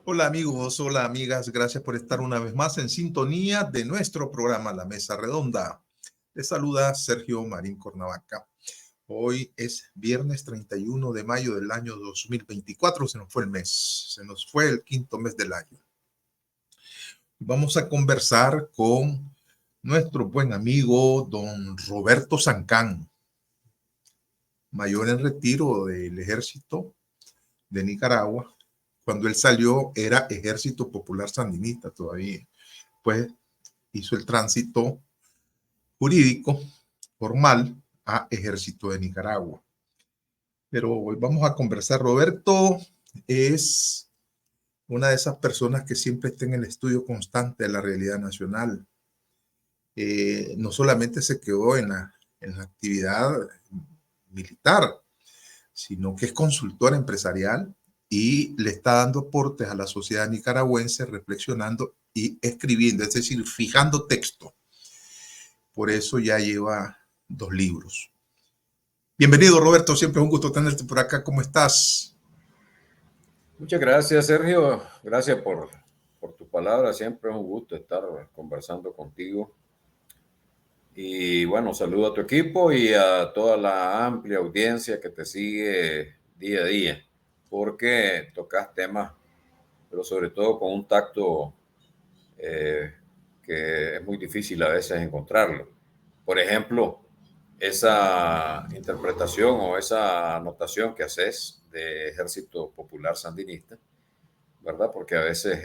Hola amigos, hola amigas, gracias por estar una vez más en sintonía de nuestro programa La Mesa Redonda. Les saluda Sergio Marín Cornavaca. Hoy es viernes 31 de mayo del año 2024, se nos fue el mes, se nos fue el quinto mes del año. Vamos a conversar con nuestro buen amigo don Roberto Sancán, mayor en retiro del Ejército de Nicaragua. Cuando él salió era Ejército Popular Sandinista todavía. Pues hizo el tránsito jurídico formal a Ejército de Nicaragua. Pero hoy vamos a conversar. Roberto es una de esas personas que siempre está en el estudio constante de la realidad nacional. No solamente se quedó en la actividad militar, sino que es consultor empresarial y le está dando aportes a la sociedad nicaragüense, reflexionando y escribiendo, es decir, fijando texto. Por eso ya lleva 2 libros. Bienvenido, Roberto, siempre es un gusto tenerte por acá. ¿Cómo estás? Muchas gracias, Sergio. Gracias por tu palabra. Siempre es un gusto estar conversando contigo. Y bueno, saludo a tu equipo y a toda la amplia audiencia que te sigue día a día, porque tocas temas, pero sobre todo con un tacto que es muy difícil a veces encontrarlo. Por ejemplo, esa interpretación o esa anotación que haces de Ejército Popular Sandinista, ¿verdad? Porque a veces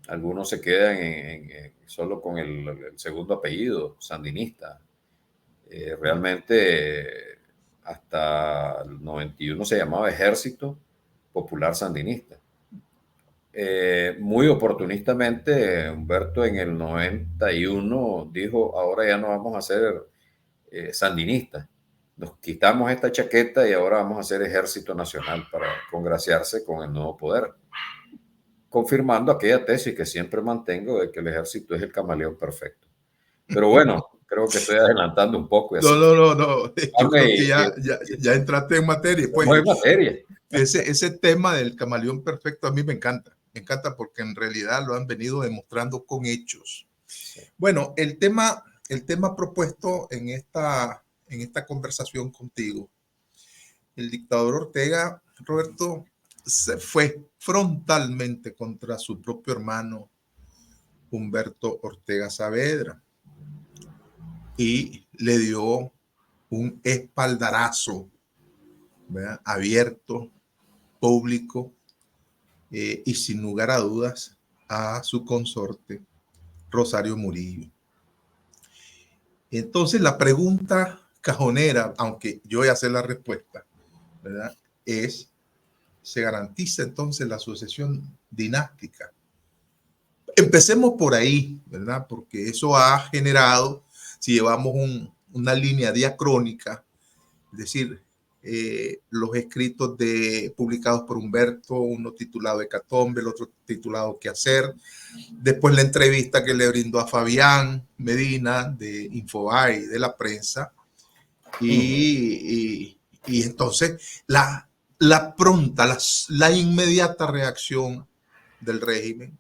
algunos se quedan solo con el segundo apellido, sandinista. Realmente hasta el 91 se llamaba Ejército Popular Sandinista. Muy oportunistamente, Humberto en el 91 dijo, ahora ya no vamos a ser sandinistas. Nos quitamos esta chaqueta y ahora vamos a hacer Ejército Nacional para congraciarse con el nuevo poder, confirmando aquella tesis que siempre mantengo de que el ejército es el camaleón perfecto. Pero bueno, creo que estoy adelantando un poco. No. Yo creo que ya entraste en materia. Pues, en materia. Ese tema del camaleón perfecto a mí me encanta. Me encanta porque en realidad lo han venido demostrando con hechos. Sí. Bueno, el tema propuesto en esta conversación contigo, el dictador Ortega, Roberto, se fue frontalmente contra su propio hermano Humberto Ortega Saavedra y le dio un espaldarazo, ¿verdad? Abierto, público y sin lugar a dudas a su consorte Rosario Murillo. Entonces la pregunta cajonera, aunque yo ya sé la respuesta, ¿verdad? Es, ¿se garantiza entonces la sucesión dinástica? Empecemos por ahí, ¿verdad? Porque eso ha generado, si llevamos una línea diacrónica, es decir, los escritos publicados por Humberto, uno titulado Hecatombe, el otro titulado ¿Qué hacer? Después la entrevista que le brindó a Fabián Medina de Infobae, de la prensa, y entonces la pronta, la inmediata reacción del régimen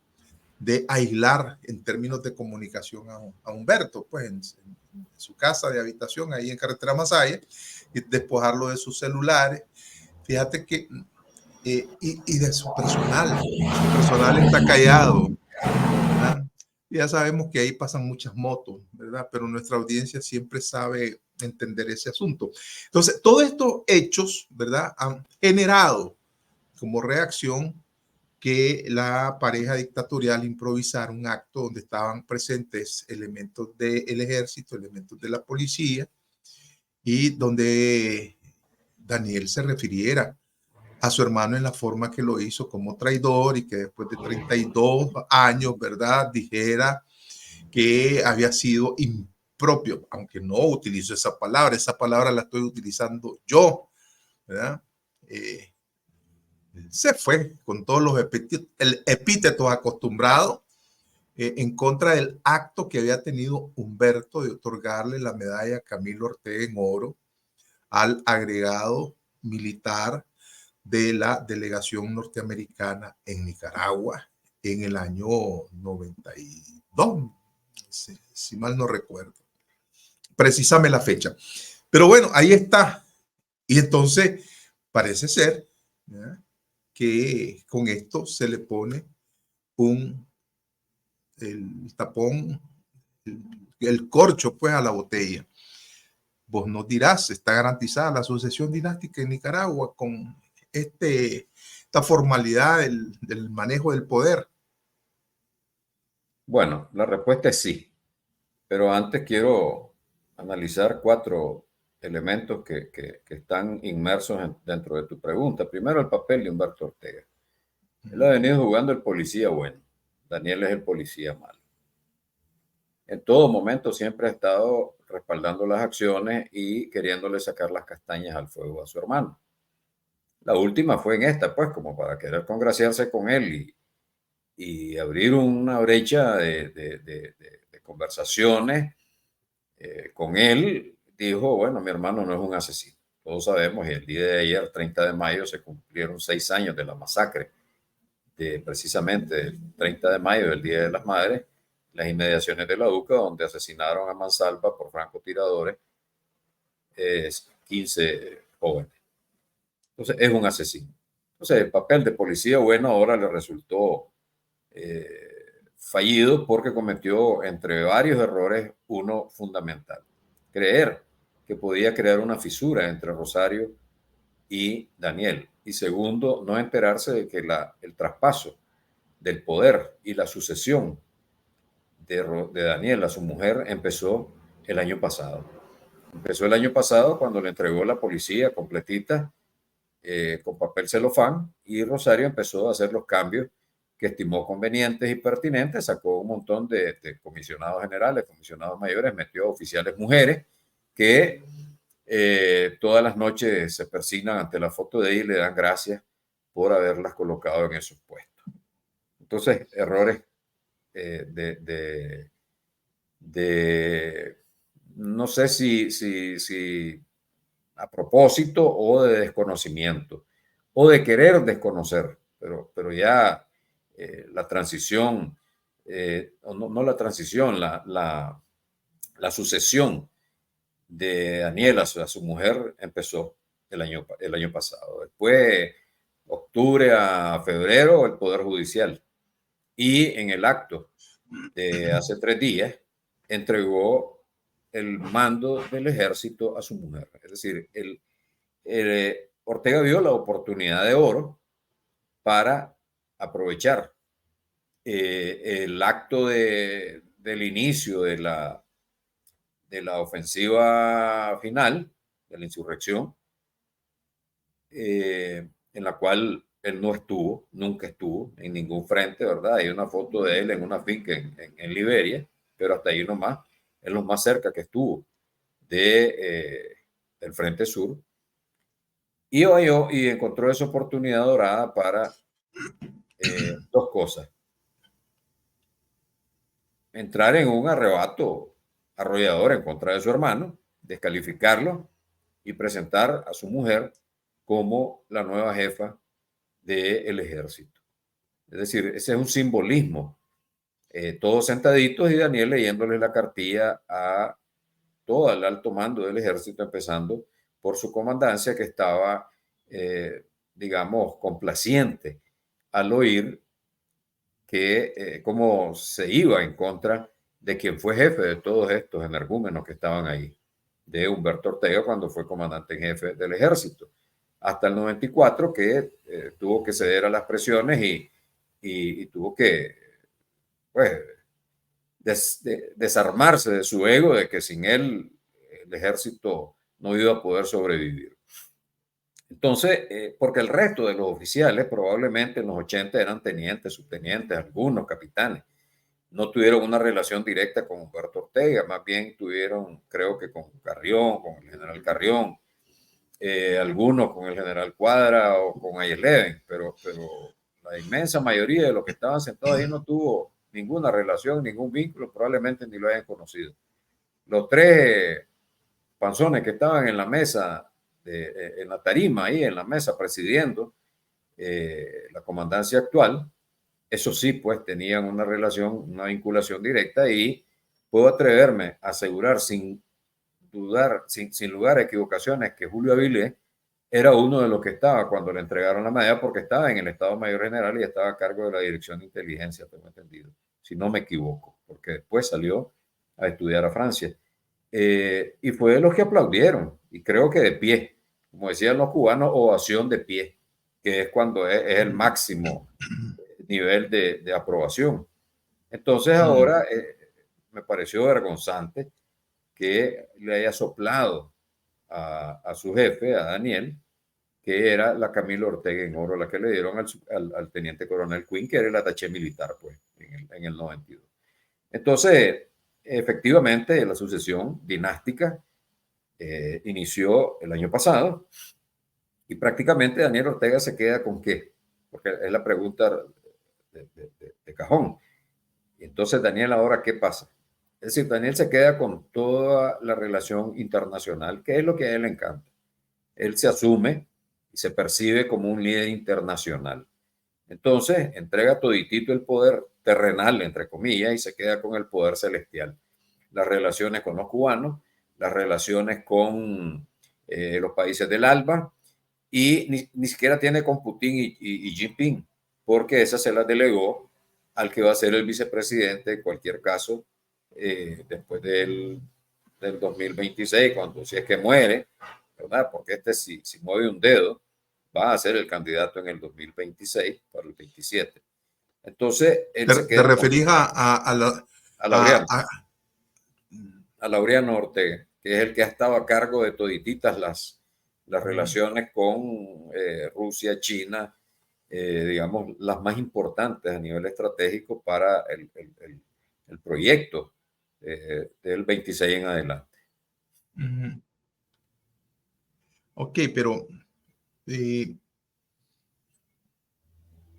de aislar en términos de comunicación a Humberto, pues en su casa de habitación ahí en Carretera Masaya, y despojarlo de sus celulares. Fíjate que y de su personal está callado, ¿verdad? Ya sabemos que ahí pasan muchas motos, ¿verdad? Pero nuestra audiencia siempre sabe entender ese asunto. Entonces, todos estos hechos, ¿verdad?, han generado como reacción que la pareja dictatorial improvisara un acto donde estaban presentes elementos del ejército, elementos de la policía, y donde Daniel se refiriera a su hermano en la forma que lo hizo, como traidor, y que después de 32 años, ¿verdad?, dijera que había sido impropio, aunque no utilizo esa palabra la estoy utilizando yo, ¿verdad? Se fue con todos los epítetos acostumbrados en contra del acto que había tenido Humberto de otorgarle la medalla Camilo Ortega en oro al agregado militar de la delegación norteamericana en Nicaragua en el año 92, si mal no recuerdo. Precisame la fecha. Pero bueno, ahí está. Y entonces parece ser, ¿ya?, que con esto se le pone el tapón, el corcho pues a la botella. Vos nos dirás, ¿está garantizada la sucesión dinástica en Nicaragua con esta formalidad del manejo del poder? Bueno, la respuesta es sí, pero antes quiero analizar 4 elementos que están inmersos dentro de tu pregunta. Primero, el papel de Humberto Ortega. Él ha venido jugando el policía bueno. Daniel es el policía malo. En todo momento siempre ha estado respaldando las acciones y queriéndole sacar las castañas al fuego a su hermano. La última fue en esta, pues, como para querer congraciarse con él y abrir una brecha de conversaciones con él. Dijo, bueno, mi hermano no es un asesino. Todos sabemos, y el día de ayer, 30 de mayo, se cumplieron 6 años de la masacre, precisamente el 30 de mayo, el Día de las Madres, las inmediaciones de la UCA, donde asesinaron a mansalva por francotiradores 15 jóvenes. Entonces, es un asesino. Entonces, el papel de policía bueno ahora le resultó fallido porque cometió, entre varios errores, uno fundamental: creer que podía crear una fisura entre Rosario y Daniel. Y segundo, no enterarse de que el traspaso del poder y la sucesión de Daniel a su mujer empezó el año pasado. Empezó el año pasado cuando le entregó la policía completita, con papel celofán, y Rosario empezó a hacer los cambios que estimó convenientes y pertinentes. Sacó un montón de comisionados generales, comisionados mayores, metió oficiales mujeres que todas las noches se persignan ante la foto de ella y le dan gracias por haberlas colocado en esos puestos. Entonces, errores no sé si a propósito o de desconocimiento o de querer desconocer, pero ya la transición, no la transición, la sucesión de Daniel a su mujer empezó el año pasado. Después, octubre a febrero, el Poder Judicial. Y en el acto de hace 3 días, entregó el mando del ejército a su mujer. Es decir, Ortega vio la oportunidad de oro para aprovechar el acto del inicio de la ofensiva final, de la insurrección, en la cual él no estuvo, nunca estuvo en ningún frente, ¿verdad? Hay una foto de él en una finca en Liberia, pero hasta ahí nomás, es lo más cerca que estuvo del Frente Sur. Y encontró esa oportunidad dorada para 2 cosas: entrar en un arrebato arrollador en contra de su hermano, descalificarlo y presentar a su mujer como la nueva jefa del ejército. Es decir, ese es un simbolismo. Todos sentaditos y Daniel leyéndole la cartilla a todo el alto mando del ejército, empezando por su comandancia, que estaba, digamos, complaciente al oír que cómo se iba en contra de quien fue jefe de todos estos energúmenos que estaban ahí, de Humberto Ortega cuando fue comandante en jefe del ejército, hasta el 94, que tuvo que ceder a las presiones y tuvo que, pues, desarmarse de su ego de que sin él el ejército no iba a poder sobrevivir. Entonces, porque el resto de los oficiales probablemente en los 80 eran tenientes, subtenientes, algunos capitanes. No tuvieron una relación directa con Humberto Ortega, más bien tuvieron, creo que con Carrión, con el general Carrión, algunos con el general Cuadra o con Ayes Leven, pero la inmensa mayoría de los que estaban sentados ahí no tuvo ninguna relación, ningún vínculo, probablemente ni lo hayan conocido. Los tres panzones que estaban en la mesa, en la tarima, ahí en la mesa presidiendo la comandancia actual, eso sí, pues tenían una relación, una vinculación directa y puedo atreverme a asegurar sin dudar, sin lugar a equivocaciones, que Julio Avilés era uno de los que estaba cuando le entregaron la medalla porque estaba en el Estado Mayor General y estaba a cargo de la Dirección de Inteligencia, tengo entendido, si no me equivoco, porque después salió a estudiar a Francia. Y fue de los que aplaudieron, y creo que de pie, como decían los cubanos, ovación de pie, que es cuando es el máximo nivel de aprobación. Entonces ahora me pareció vergonzante que le haya soplado a su jefe, a Daniel, que era la Camilo Ortega en oro, la que le dieron al teniente coronel Quinn, que era el ataché militar, pues, en el 92. Entonces, efectivamente, la sucesión dinástica inició el año pasado y prácticamente Daniel Ortega se queda con qué, porque es la pregunta de cajón. Y entonces, Daniel, ahora, ¿qué pasa? Es decir, Daniel se queda con toda la relación internacional, que es lo que a él le encanta. Él se asume y se percibe como un líder internacional. Entonces, entrega toditito el poder terrenal, entre comillas, y se queda con el poder celestial. Las relaciones con los cubanos, las relaciones con los países del ALBA, y ni siquiera tiene con Putin y Jinping, porque esa se la delegó al que va a ser el vicepresidente en cualquier caso después del 2026, cuando si es que muere, ¿verdad? Porque si mueve un dedo, va a ser el candidato en el 2026 para el 27. Entonces, él se ¿Te queda referís a a, Laureano, a, a Laureano Ortega, que es el que ha estado a cargo de todititas las relaciones con Rusia, China, digamos, las más importantes a nivel estratégico para el proyecto del 26 en adelante. ok, pero en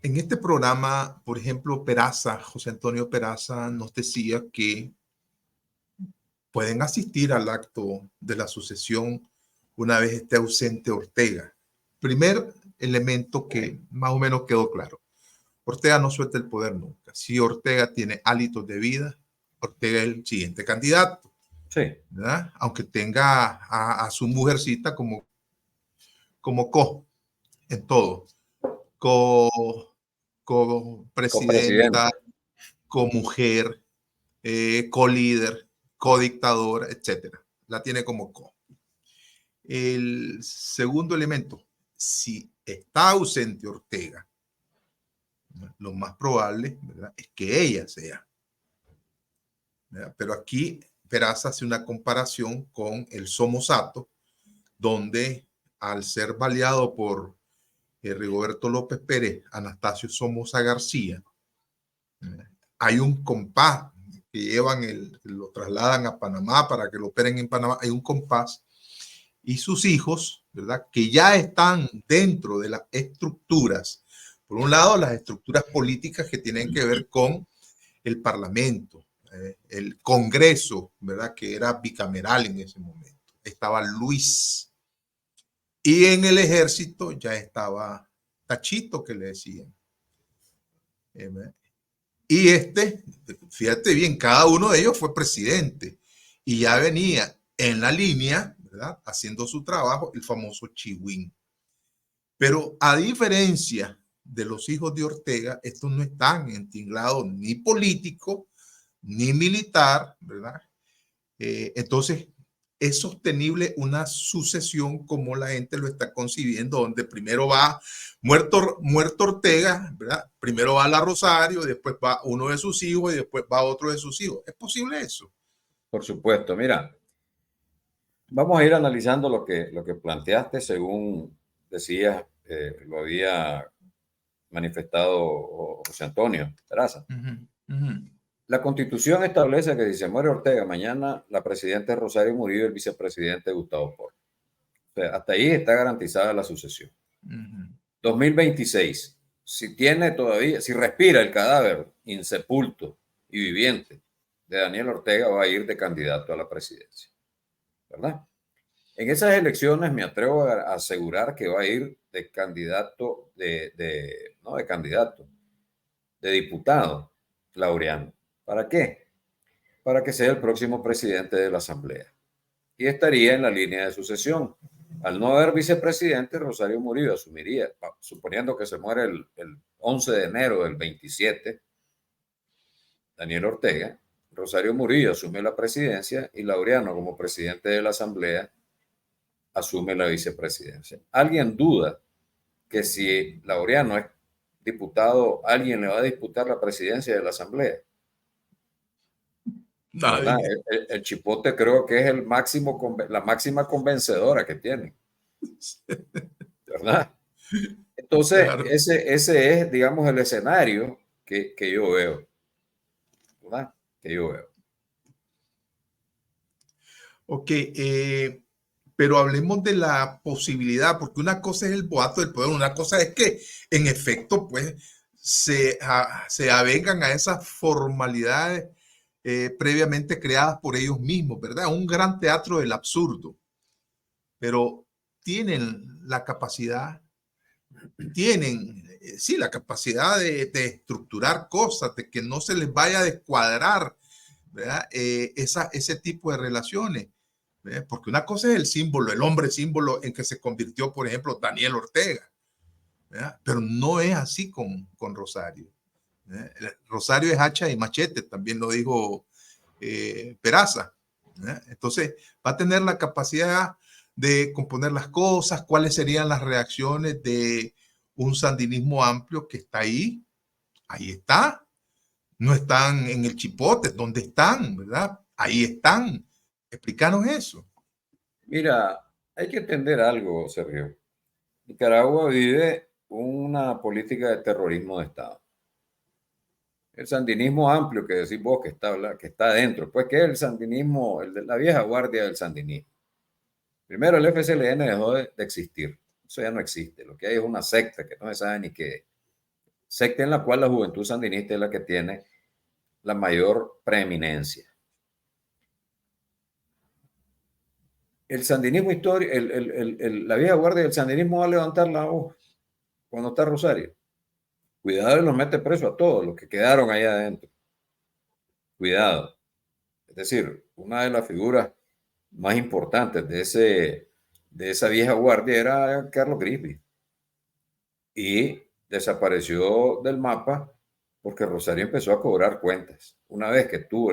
este programa, por ejemplo, Peraza, José Antonio Peraza, nos decía que pueden asistir al acto de la sucesión una vez esté ausente Ortega. Primer elemento que más o menos quedó claro. Ortega no suelta el poder nunca. Si Ortega tiene hálitos de vida, Ortega es el siguiente candidato. Sí. ¿Verdad? Aunque tenga a su mujercita como en todo. Co-presidenta, co-mujer, co-líder, co-dictadora, etcétera. La tiene como co. El segundo elemento, si está ausente Ortega, lo más probable, ¿verdad?, es que ella sea. ¿Verdad? Pero aquí Peraza hace una comparación con el Somosato, donde al ser baleado por Rigoberto López Pérez, Anastasio Somoza García, hay un compás que llevan, lo trasladan a Panamá para que lo operen en Panamá, hay un compás y sus hijos, ¿verdad?, que ya están dentro de las estructuras. Por un lado, las estructuras políticas que tienen que ver con el Parlamento, el Congreso, ¿verdad?, que era bicameral en ese momento. Estaba Luis. Y en el ejército ya estaba Tachito, que le decían. Y fíjate bien, cada uno de ellos fue presidente y ya venía en la línea, ¿verdad?, haciendo su trabajo, el famoso Chihuín. Pero a diferencia de los hijos de Ortega, estos no están entinglados ni político ni militar, ¿verdad? Entonces, es sostenible una sucesión como la gente lo está concibiendo, donde primero va muerto Ortega, ¿verdad? Primero va la Rosario, después va uno de sus hijos y después va otro de sus hijos. ¿Es posible eso? Por supuesto, mira, vamos a ir analizando lo que planteaste según decías, lo había manifestado José Antonio Peraza. La Constitución establece que si se muere Ortega mañana, la presidenta es Rosario Murillo y el vicepresidente Gustavo Porras. O sea, hasta ahí está garantizada la sucesión. 2026, si tiene todavía, si respira el cadáver insepulto y viviente de Daniel Ortega, va a ir de candidato a la presidencia, ¿verdad? En esas elecciones me atrevo a asegurar que va a ir de candidato, no de candidato, de diputado Laureano. ¿Para qué? Para que sea el próximo presidente de la Asamblea. Y estaría en la línea de sucesión. Al no haber vicepresidente, Rosario Murillo asumiría, suponiendo que se muere el 11 de enero del 27, Daniel Ortega, Rosario Murillo asume la presidencia y Laureano, como presidente de la Asamblea, asume la vicepresidencia. ¿Alguien duda que si Laureano es diputado, alguien le va a disputar la presidencia de la Asamblea? ¿Verdad? El chipote creo que es el máximo, la máxima convencedora que tiene, ¿verdad? Entonces, Claro. ese es, digamos, el escenario que yo veo, ¿verdad? Que yo veo. Ok, pero hablemos de la posibilidad, porque una cosa es el boato del poder, una cosa es que en efecto, pues, se avengan a esas formalidades previamente creadas por ellos mismos, ¿verdad? Un gran teatro del absurdo, pero tienen la capacidad, sí, la capacidad de estructurar cosas, de que no se les vaya a descuadrar, ¿verdad? Ese tipo de relaciones. Porque una cosa es el símbolo, el hombre símbolo en que se convirtió, por ejemplo, Daniel Ortega, ¿verdad? Pero no es así con Rosario. Rosario es hacha y machete, también lo dijo Peraza. Entonces, va a tener la capacidad de componer las cosas, cuáles serían las reacciones de un sandinismo amplio que está ahí está, no están en el chipote, ¿dónde están? ¿Verdad? Ahí están. Explícanos eso. Mira, hay que entender algo, Sergio. Nicaragua vive una política de terrorismo de Estado. El sandinismo amplio que decís vos que está adentro, pues que es el sandinismo, el de la vieja guardia del sandinismo. Primero, el FSLN dejó de existir. Eso ya no existe. Lo que hay es una secta que no se sabe ni qué es. Secta en la cual la juventud sandinista es la que tiene la mayor preeminencia. El sandinismo histórico, la vieja guardia del sandinismo va a levantar la voz cuando está Rosario. Cuidado y los mete preso a todos los que quedaron ahí adentro. Cuidado. Es decir, una de las figuras más importantes de esa vieja guardia era Carlos Griffith. Y desapareció del mapa porque Rosario empezó a cobrar cuentas. Una vez que tuvo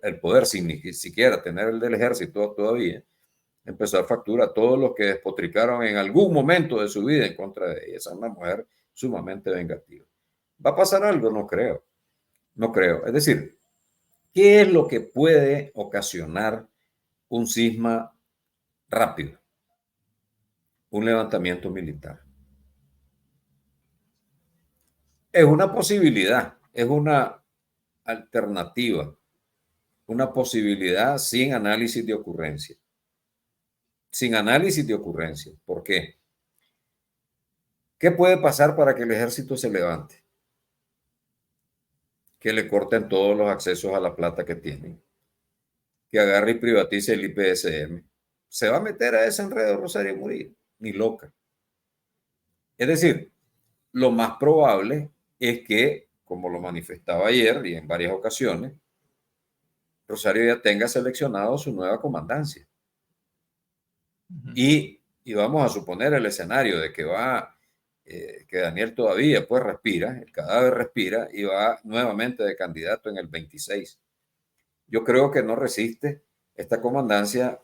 el poder, sin ni siquiera tener el del ejército todavía, empezó a facturar a todos los que despotricaron en algún momento de su vida en contra de ella. Esa es una mujer sumamente vengativa. ¿Va a pasar algo? No creo. No creo. Es decir, ¿qué es lo que puede ocasionar un cisma rápido? Un levantamiento militar. Es una posibilidad, es una alternativa, una posibilidad sin análisis de ocurrencia. Sin análisis de ocurrencia. ¿Por qué? ¿Qué puede pasar para que el ejército se levante? Que le corten todos los accesos a la plata que tienen. Que agarre y privatice el IPSM. ¿Se va a meter a ese enredo Rosario Murillo? Ni loca. Es decir, lo más probable es que, como lo manifestaba ayer y en varias ocasiones, Rosario ya tenga seleccionado su nueva comandancia. Y vamos a suponer el escenario de que que Daniel todavía pues respira, el cadáver respira y va nuevamente de candidato en el 26. Yo creo que no resiste esta comandancia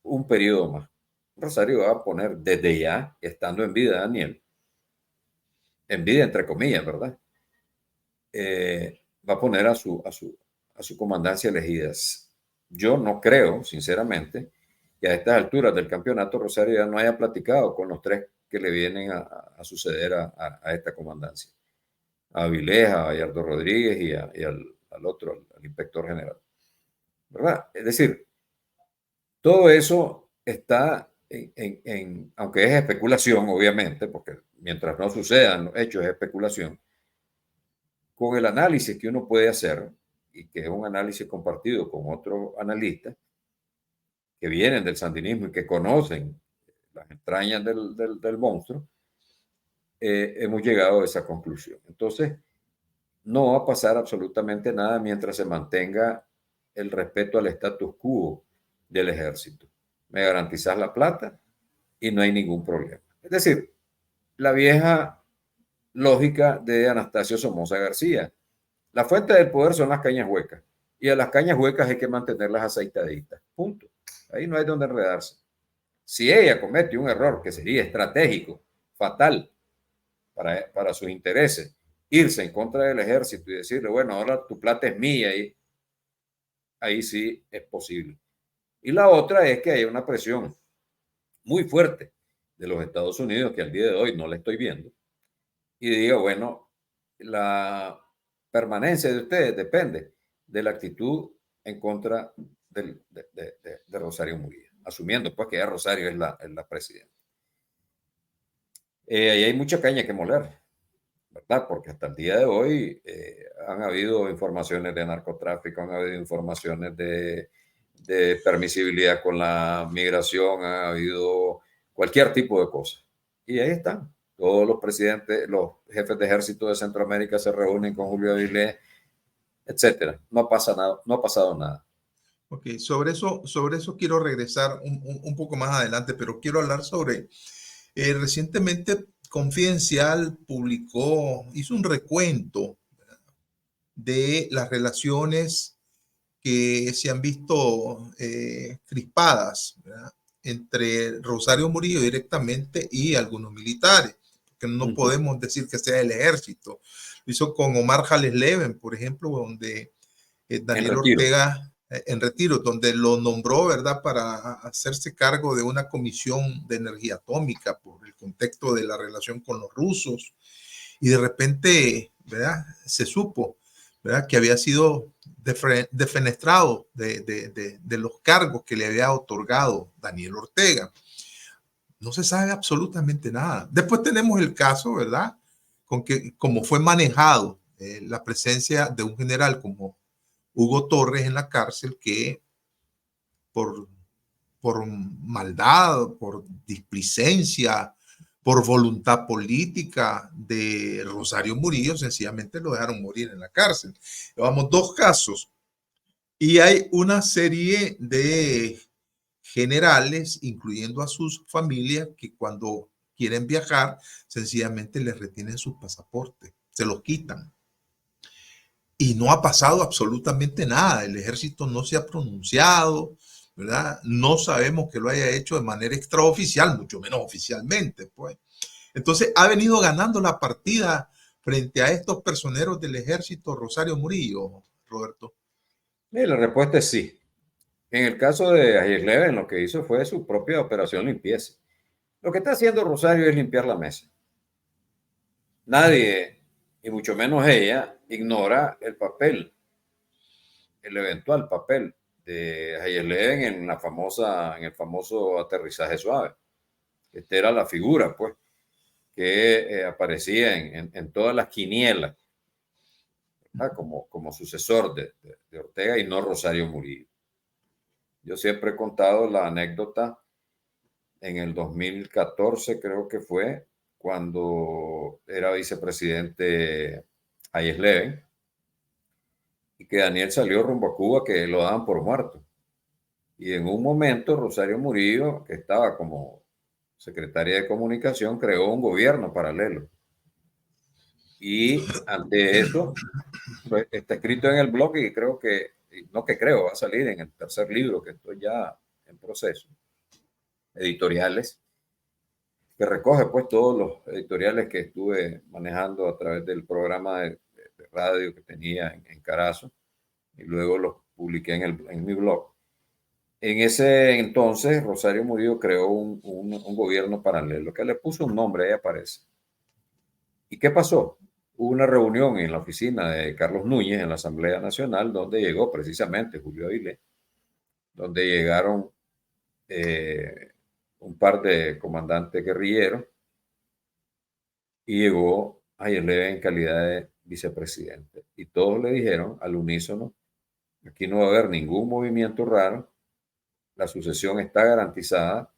un periodo más. Rosario va a poner desde ya, estando en vida Daniel, en vida entre comillas, ¿verdad? Va a poner a su comandancia elegida. Yo no creo, sinceramente, que a estas alturas del campeonato Rosario ya no haya platicado con los tres que le vienen a suceder a esta comandancia. A Avilés, a Gallardo Rodríguez y al otro, al inspector general. ¿Verdad? Es decir, todo eso está aunque es especulación, obviamente, porque mientras no sucedan los hechos es especulación, con el análisis que uno puede hacer, y que es un análisis compartido con otros analistas que vienen del sandinismo y que conocen las entrañas del monstruo, hemos llegado a esa conclusión. Entonces, no va a pasar absolutamente nada mientras se mantenga el respeto al status quo del ejército. Me garantizas la plata y no hay ningún problema. Es decir, la vieja lógica de Anastasio Somoza García. La fuente del poder son las cañas huecas y a las cañas huecas hay que mantenerlas aceitaditas. Punto. Ahí no hay donde enredarse. Si ella comete un error que sería estratégico, fatal para sus intereses, irse en contra del ejército y decirle, bueno, ahora tu plata es mía, y ahí sí es posible. Y la otra es que hay una presión muy fuerte de los Estados Unidos, que al día de hoy no la estoy viendo, y diga, bueno, la permanencia de ustedes depende de la actitud en contra de Rosario Murillo, asumiendo pues que ya Rosario es la presidenta. Ahí hay mucha caña que moler, ¿verdad? Porque hasta el día de hoy han habido informaciones de narcotráfico, han habido informaciones de permisibilidad con la migración, ha habido cualquier tipo de cosas. Y ahí están. Todos los presidentes, los jefes de ejército de Centroamérica se reúnen con Julio Avilés, etcétera. No pasa nada, no ha pasado nada. Ok, sobre eso quiero regresar un poco más adelante, pero quiero hablar sobre, recientemente Confidencial hizo un recuento de las relaciones que se han visto crispadas, ¿verdad?, entre Rosario Murillo directamente y algunos militares, que no podemos decir que sea el ejército. Lo hizo con Omar Jales Leven, por ejemplo, donde Daniel Ortega, en retiro, donde lo nombró, ¿verdad?, para hacerse cargo de una comisión de energía atómica por el contexto de la relación con los rusos. Y de repente, ¿verdad?, se supo, ¿verdad?, que había sido defenestrado de los cargos que le había otorgado Daniel Ortega. No se sabe absolutamente nada. Después tenemos el caso, ¿verdad?, con que como fue manejado la presencia de un general como Hugo Torres en la cárcel, que por, por maldad, por displicencia, por voluntad política de Rosario Murillo, sencillamente lo dejaron morir en la cárcel. Llevamos dos casos y hay una serie de generales, incluyendo a sus familias, que cuando quieren viajar, sencillamente les retienen sus pasaportes, se los quitan. Y no ha pasado absolutamente nada. El ejército no se ha pronunciado, ¿verdad? No sabemos que lo haya hecho de manera extraoficial, mucho menos oficialmente, pues. Entonces ha venido ganando la partida frente a estos personeros del ejército Rosario Murillo, Roberto. La respuesta es sí. En el caso de Ayer Leven, lo que hizo fue su propia operación limpieza. Lo que está haciendo Rosario es limpiar la mesa. Nadie, y mucho menos ella, ignora el papel, el eventual papel de Ayer Leven en el famoso aterrizaje suave. Esta era la figura, pues, que aparecía en todas las quinielas, ¿verdad?, como sucesor de Ortega y no Rosario Murillo. Yo siempre he contado la anécdota en el 2014, creo que fue, cuando era vicepresidente Hayes Leven, y que Daniel salió rumbo a Cuba, que lo daban por muerto. Y en un momento Rosario Murillo, que estaba como secretaria de comunicación, creó un gobierno paralelo. Y ante eso, pues, está escrito en el blog, y creo que, no que creo, va a salir en el tercer libro, que estoy ya en proceso, editoriales, que recoge pues todos los editoriales que estuve manejando a través del programa de radio que tenía en Carazo, y luego los publiqué en mi blog. En ese entonces, Rosario Murillo creó un gobierno paralelo que le puso un nombre, ahí aparece. ¿Y qué pasó? Hubo una reunión en la oficina de Carlos Núñez en la Asamblea Nacional, donde llegó precisamente Julio Avilés, donde llegaron un par de comandantes guerrilleros y llegó Ayerle en calidad de vicepresidente. Y todos le dijeron al unísono, aquí no va a haber ningún movimiento raro, la sucesión está garantizada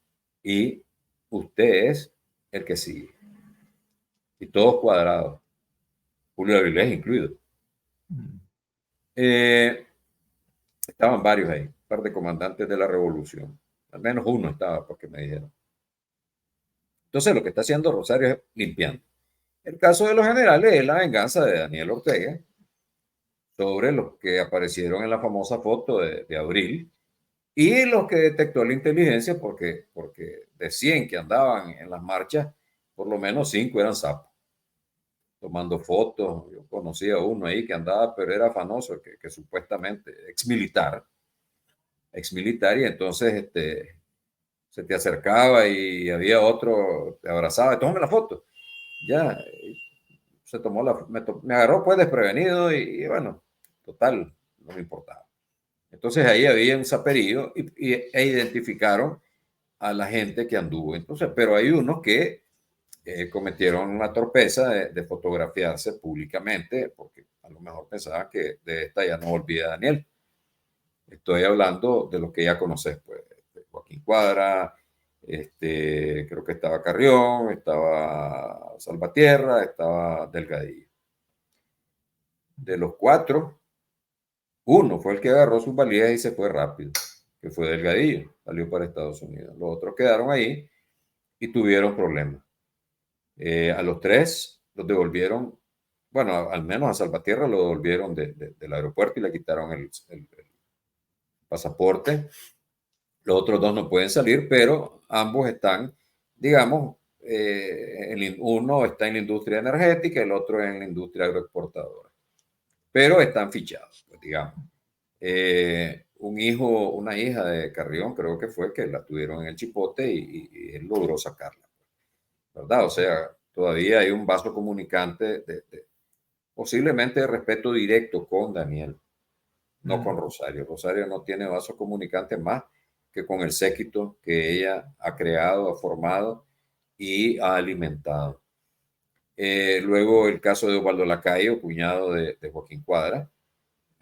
y usted es el que sigue. Y todos cuadrados, Julio Avilés incluido. Estaban varios ahí, un par de comandantes de la revolución. Al menos uno estaba, porque me dijeron. Entonces, lo que está haciendo Rosario es limpiando. El caso de los generales es la venganza de Daniel Ortega sobre los que aparecieron en la famosa foto de abril y los que detectó la inteligencia, porque de 100 que andaban en las marchas, por lo menos 5 eran sapos, tomando fotos. Yo conocía a uno ahí que andaba, pero era afanoso, que supuestamente ex militar, y entonces se te acercaba y había otro, te abrazaba, tómame la foto. Ya, se tomó me agarró pues desprevenido y bueno, total, no me importaba. Entonces ahí había un saperío e identificaron a la gente que anduvo. Entonces, pero hay unos que cometieron una torpeza de fotografiarse públicamente porque a lo mejor pensaban que de esta ya no volvía Daniel. Estoy hablando de los que ya conoces, pues, Joaquín Cuadra, creo que estaba Carrión, estaba Salvatierra, estaba Delgadillo. De los 4, uno fue el que agarró sus valías y se fue rápido, que fue Delgadillo, salió para Estados Unidos. Los otros quedaron ahí y tuvieron problemas. A los 3 los devolvieron, bueno, al menos a Salvatierra lo devolvieron del aeropuerto y le quitaron el pasaporte. Los otros 2 no pueden salir, pero ambos están, digamos, uno está en la industria energética, el otro en la industria agroexportadora, pero están fichados, pues, digamos. Una hija de Carrión, creo que fue que la tuvieron en el chipote y él logró sacarla, ¿verdad? O sea, todavía hay un vaso comunicante posiblemente de respeto directo con Daniel, no con Rosario. Rosario no tiene vaso comunicante más que con el séquito que ella ha creado, ha formado y ha alimentado. Luego el caso de Osvaldo Lacayo, cuñado de Joaquín Cuadra,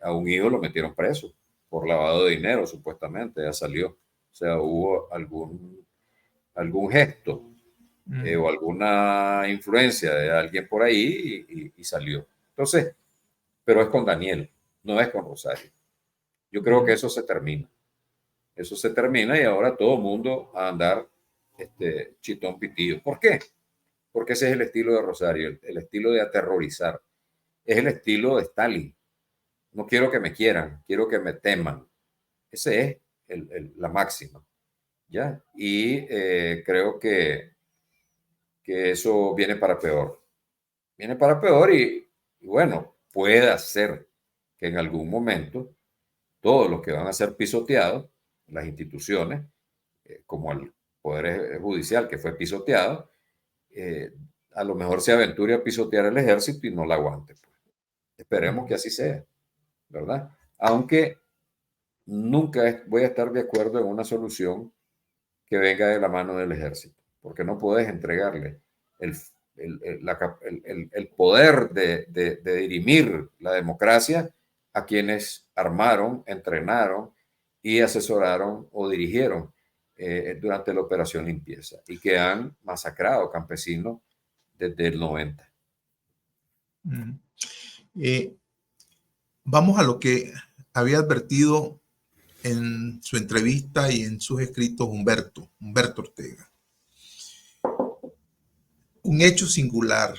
a un hijo lo metieron preso por lavado de dinero, supuestamente, ya salió. O sea, hubo algún gesto o alguna influencia de alguien por ahí y salió. Entonces, pero es con Daniel, no es con Rosario. Yo creo que eso se termina. Eso se termina y ahora todo el mundo a andar chitón pitillo. ¿Por qué? Porque ese es el estilo de Rosario, el estilo de aterrorizar. Es el estilo de Stalin. No quiero que me quieran, quiero que me teman. Ese es la máxima. ¿Ya? Y creo que eso viene para peor. Viene para peor y bueno, puede ser que en algún momento todos los que van a ser pisoteados, las instituciones, como el Poder Judicial que fue pisoteado, a lo mejor se aventure a pisotear el ejército y no la aguante. Pues. Esperemos que así sea, ¿verdad? Aunque nunca voy a estar de acuerdo en una solución que venga de la mano del ejército, porque no puedes entregarle el poder de dirimir la democracia a quienes armaron, entrenaron y asesoraron o dirigieron durante la operación limpieza y que han masacrado campesinos desde el 90. Vamos a lo que había advertido en su entrevista y en sus escritos Humberto Ortega. Un hecho singular,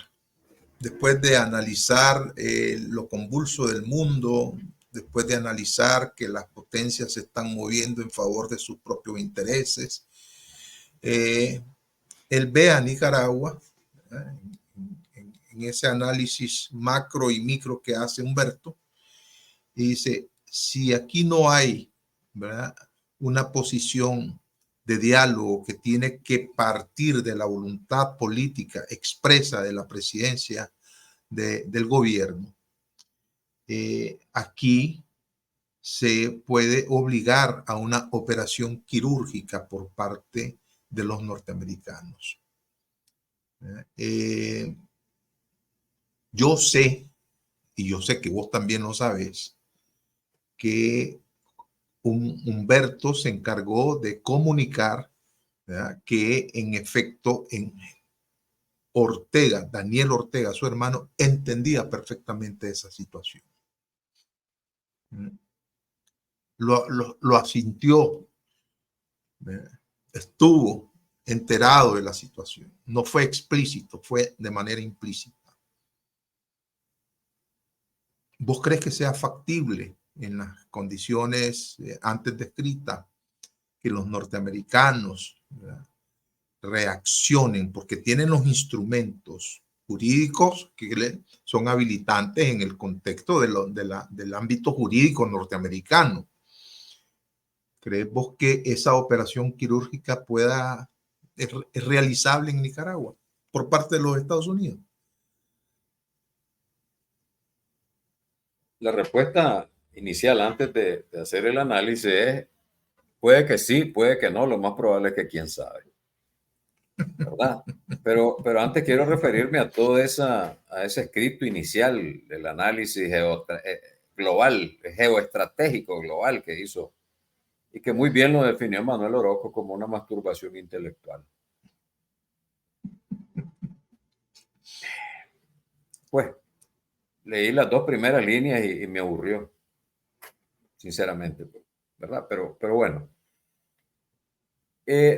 después de analizar lo convulso del mundo, después de analizar que las potencias se están moviendo en favor de sus propios intereses, él ve a Nicaragua en ese análisis macro y micro que hace Humberto y dice, si aquí no hay, ¿verdad?, una posición de diálogo que tiene que partir de la voluntad política expresa de la presidencia del gobierno, aquí se puede obligar a una operación quirúrgica por parte de los norteamericanos. Yo sé, y yo sé que vos también lo sabés, que Humberto se encargó de comunicar, ¿verdad?, que en efecto Ortega, Daniel Ortega, su hermano, entendía perfectamente esa situación. Lo asintió, ¿verdad?, estuvo enterado de la situación. No fue explícito, fue de manera implícita. ¿Vos crees que sea factible en las condiciones antes descritas que los norteamericanos, ¿verdad?, reaccionen porque tienen los instrumentos jurídicos que son habilitantes en el contexto del ámbito jurídico norteamericano? ¿Crees vos que esa operación quirúrgica es realizable en Nicaragua por parte de los Estados Unidos? La respuesta inicial antes de hacer el análisis es, puede que sí, puede que no, lo más probable es que quién sabe, ¿verdad? Pero antes quiero referirme a a ese escrito inicial del análisis global, geoestratégico global que hizo y que muy bien lo definió Manuel Orozco como una masturbación intelectual. Pues leí las dos primeras líneas y me aburrió, sinceramente, ¿verdad? Pero bueno,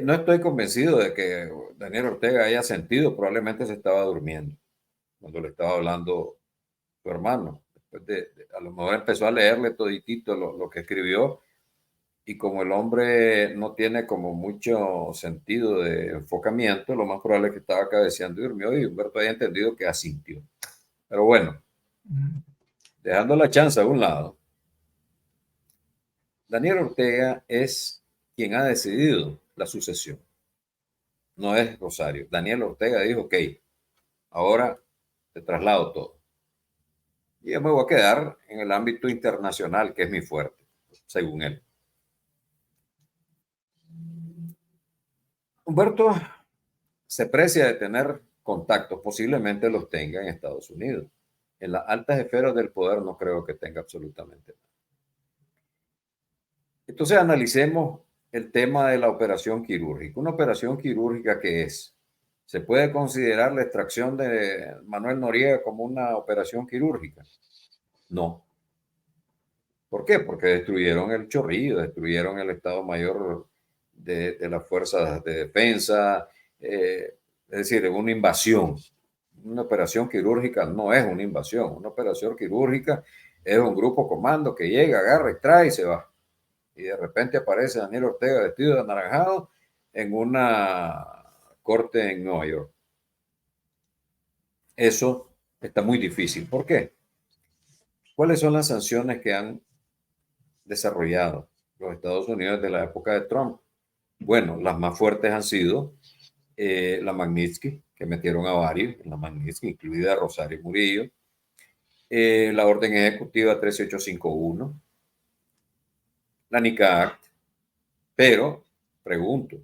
no estoy convencido de que Daniel Ortega haya sentido, probablemente se estaba durmiendo cuando le estaba hablando su hermano. Después a lo mejor empezó a leerle toditito lo que escribió, y como el hombre no tiene como mucho sentido de enfocamiento, lo más probable es que estaba cabeceando y durmió, y Humberto haya entendido que asintió. Pero bueno, dejando la chance a un lado, Daniel Ortega es quien ha decidido la sucesión. No es Rosario. Daniel Ortega dijo, ok, ahora te traslado todo. Y yo me voy a quedar en el ámbito internacional, que es mi fuerte, según él. Humberto se precia de tener contactos, posiblemente los tenga en Estados Unidos. En las altas esferas del poder no creo que tenga absolutamente nada. Entonces analicemos el tema de la operación quirúrgica. Una operación quirúrgica, ¿qué es? ¿Se puede considerar la extracción de Manuel Noriega como una operación quirúrgica? No. ¿Por qué? Porque destruyeron el Chorrillo, destruyeron el Estado Mayor de las Fuerzas de Defensa, es decir, una invasión. Una operación quirúrgica no es una invasión. Una operación quirúrgica es un grupo comando que llega, agarra, extrae y se va. Y de repente aparece Daniel Ortega vestido de anaranjado en una corte en Nueva York. Eso está muy difícil. ¿Por qué? ¿Cuáles son las sanciones que han desarrollado los Estados Unidos de la época de Trump? Bueno, las más fuertes han sido la Magnitsky, que metieron a varios en la Magnitsky, incluida Rosario Murillo, la Orden Ejecutiva 13851, la NICA Act, pero, pregunto,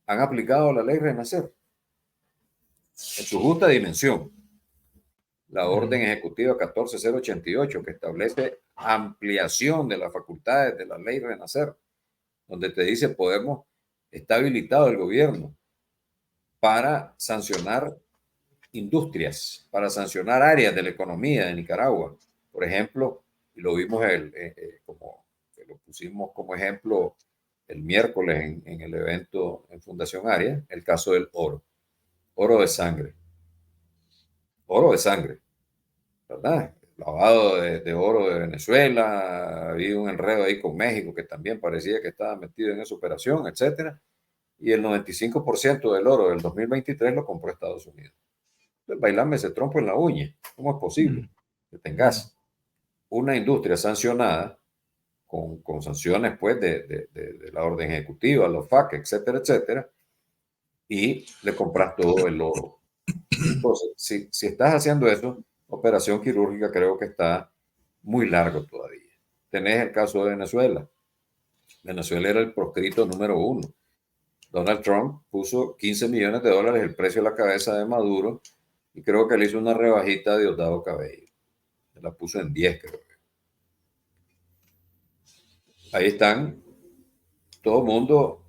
¿han aplicado la ley Renacer en su justa dimensión? La Orden Ejecutiva 14088, que establece ampliación de las facultades de la ley Renacer, donde te dice está habilitado el gobierno para sancionar industrias, para sancionar áreas de la economía de Nicaragua. Por ejemplo, y lo vimos como que lo pusimos como ejemplo el miércoles en el evento en Fundación Aria, el caso del oro de sangre, ¿verdad? Lavado de oro de Venezuela, había un enredo ahí con México que también parecía que estaba metido en esa operación, etcétera. Y el 95% del oro del 2023 lo compró Estados Unidos. Entonces, bailame ese trompo en la uña. ¿Cómo es posible que tengas una industria sancionada con sanciones pues de la orden ejecutiva, los FAC, etcétera, etcétera, y le compras todo el oro. Entonces, si estás haciendo eso, operación quirúrgica creo que está muy largo todavía. Tenés el caso de Venezuela. Venezuela era el proscrito número 1. Donald Trump puso $15 millones el precio de la cabeza de Maduro y creo que le hizo una rebajita a Diosdado Cabello. Se la puso en 10, creo. Ahí están todo el mundo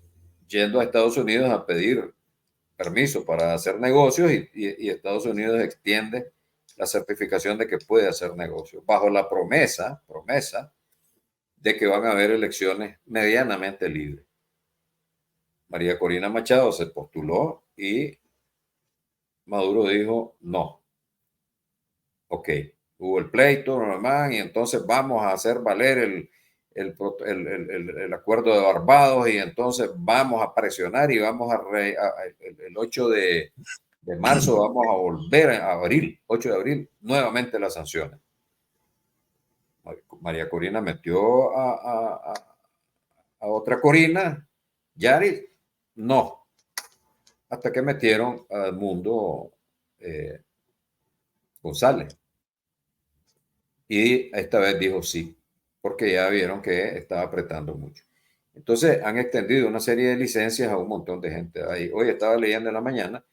yendo a Estados Unidos a pedir permiso para hacer negocios y Estados Unidos extiende la certificación de que puede hacer negocios bajo la promesa de que van a haber elecciones medianamente libres. María Corina Machado se postuló y Maduro dijo no. Ok, hubo el pleito normal y entonces vamos a hacer valer el acuerdo de Barbados y entonces vamos a presionar y vamos el 8 de marzo vamos a volver a abril, 8 de abril, nuevamente las sanciones. María Corina metió a otra Corina, Yari, no, hasta que metieron al mundo González. Y esta vez dijo sí, porque ya vieron que estaba apretando mucho. Entonces han extendido una serie de licencias a un montón de gente. Ahí, hoy estaba leyendo en la mañana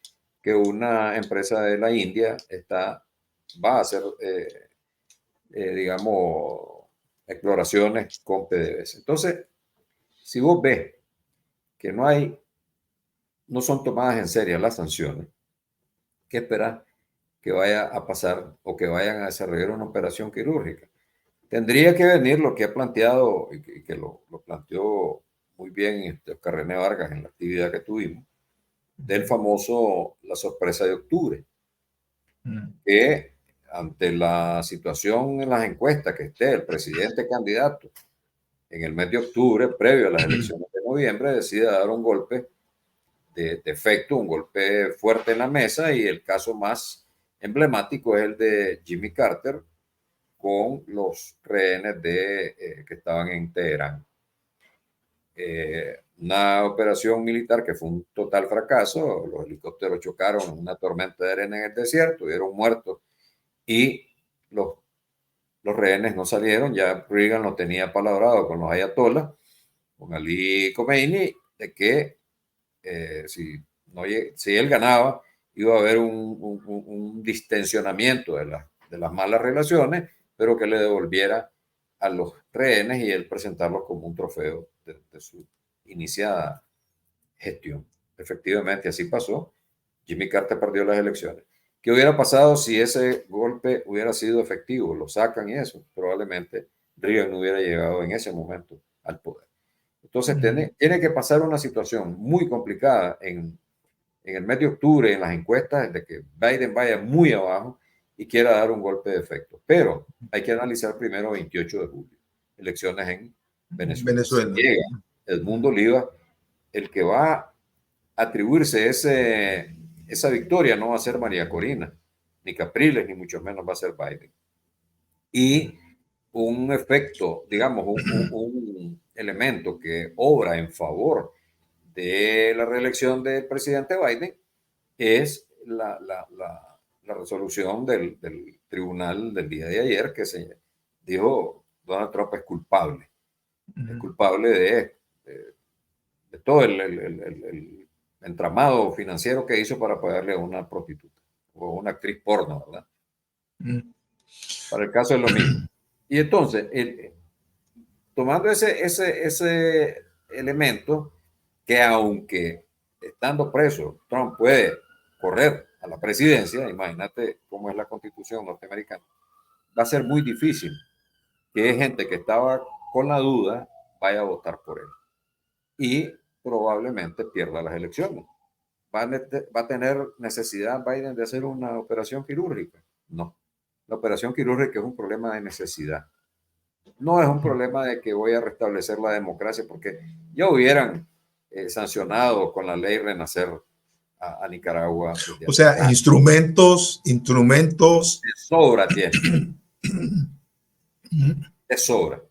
que una empresa de la India va a hacer, digamos, exploraciones con PDVSA. Entonces, si vos ves que no son tomadas en serio las sanciones, ¿qué esperas que vaya a pasar o que vayan a desarrollar una operación quirúrgica? Tendría que venir lo que ha planteado y que lo planteó muy bien Oscar René Vargas en la actividad que tuvimos, del famoso la sorpresa de octubre, que ante la situación en las encuestas que esté el presidente candidato en el mes de octubre, previo a las elecciones de noviembre, decide dar un golpe de efecto, un golpe fuerte en la mesa, y el caso más emblemático es el de Jimmy Carter con los rehenes que estaban en Teherán. Una operación militar que fue un total fracaso. Los helicópteros chocaron en una tormenta de arena en el desierto, hubieron muertos y los rehenes no salieron. Ya Reagan lo tenía palabrado con los ayatolás, con Ali Khomeini, de que si él ganaba, iba a haber un distensionamiento de las malas relaciones, pero que le devolviera a los rehenes y él presentarlos como un trofeo de su iniciada gestión. Efectivamente, así pasó. Jimmy Carter perdió las elecciones. ¿Qué hubiera pasado si ese golpe hubiera sido efectivo? Lo sacan y eso. Probablemente Reagan no hubiera llegado en ese momento al poder. Entonces tiene que pasar una situación muy complicada en el mes de octubre en las encuestas de que Biden vaya muy abajo y quiera dar un golpe de efecto. Pero hay que analizar primero 28 de julio, elecciones en Venezuela. Si llega Edmundo Oliva, el que va a atribuirse esa victoria no va a ser María Corina, ni Capriles, ni mucho menos va a ser Biden. Y un efecto, digamos, un elemento que obra en favor de la reelección del presidente Biden es la resolución del tribunal del día de ayer, que se dijo Donald Trump es culpable. Es culpable de todo el entramado financiero que hizo para pagarle a una prostituta o una actriz porno, ¿verdad? Para el caso es lo mismo. Y entonces, tomando ese elemento, que aunque estando preso, Trump puede correr a la presidencia, imagínate cómo es la constitución norteamericana, va a ser muy difícil que gente que estaba con la duda vaya a votar por él. Y probablemente pierda las elecciones. ¿Va a tener necesidad Biden de hacer una operación quirúrgica? No. La operación quirúrgica es un problema de necesidad. No es un problema de que voy a restablecer la democracia, porque ya hubieran sancionado con la ley Renacer a Nicaragua. O sea, instrumentos. De sobra tiene. De sobra.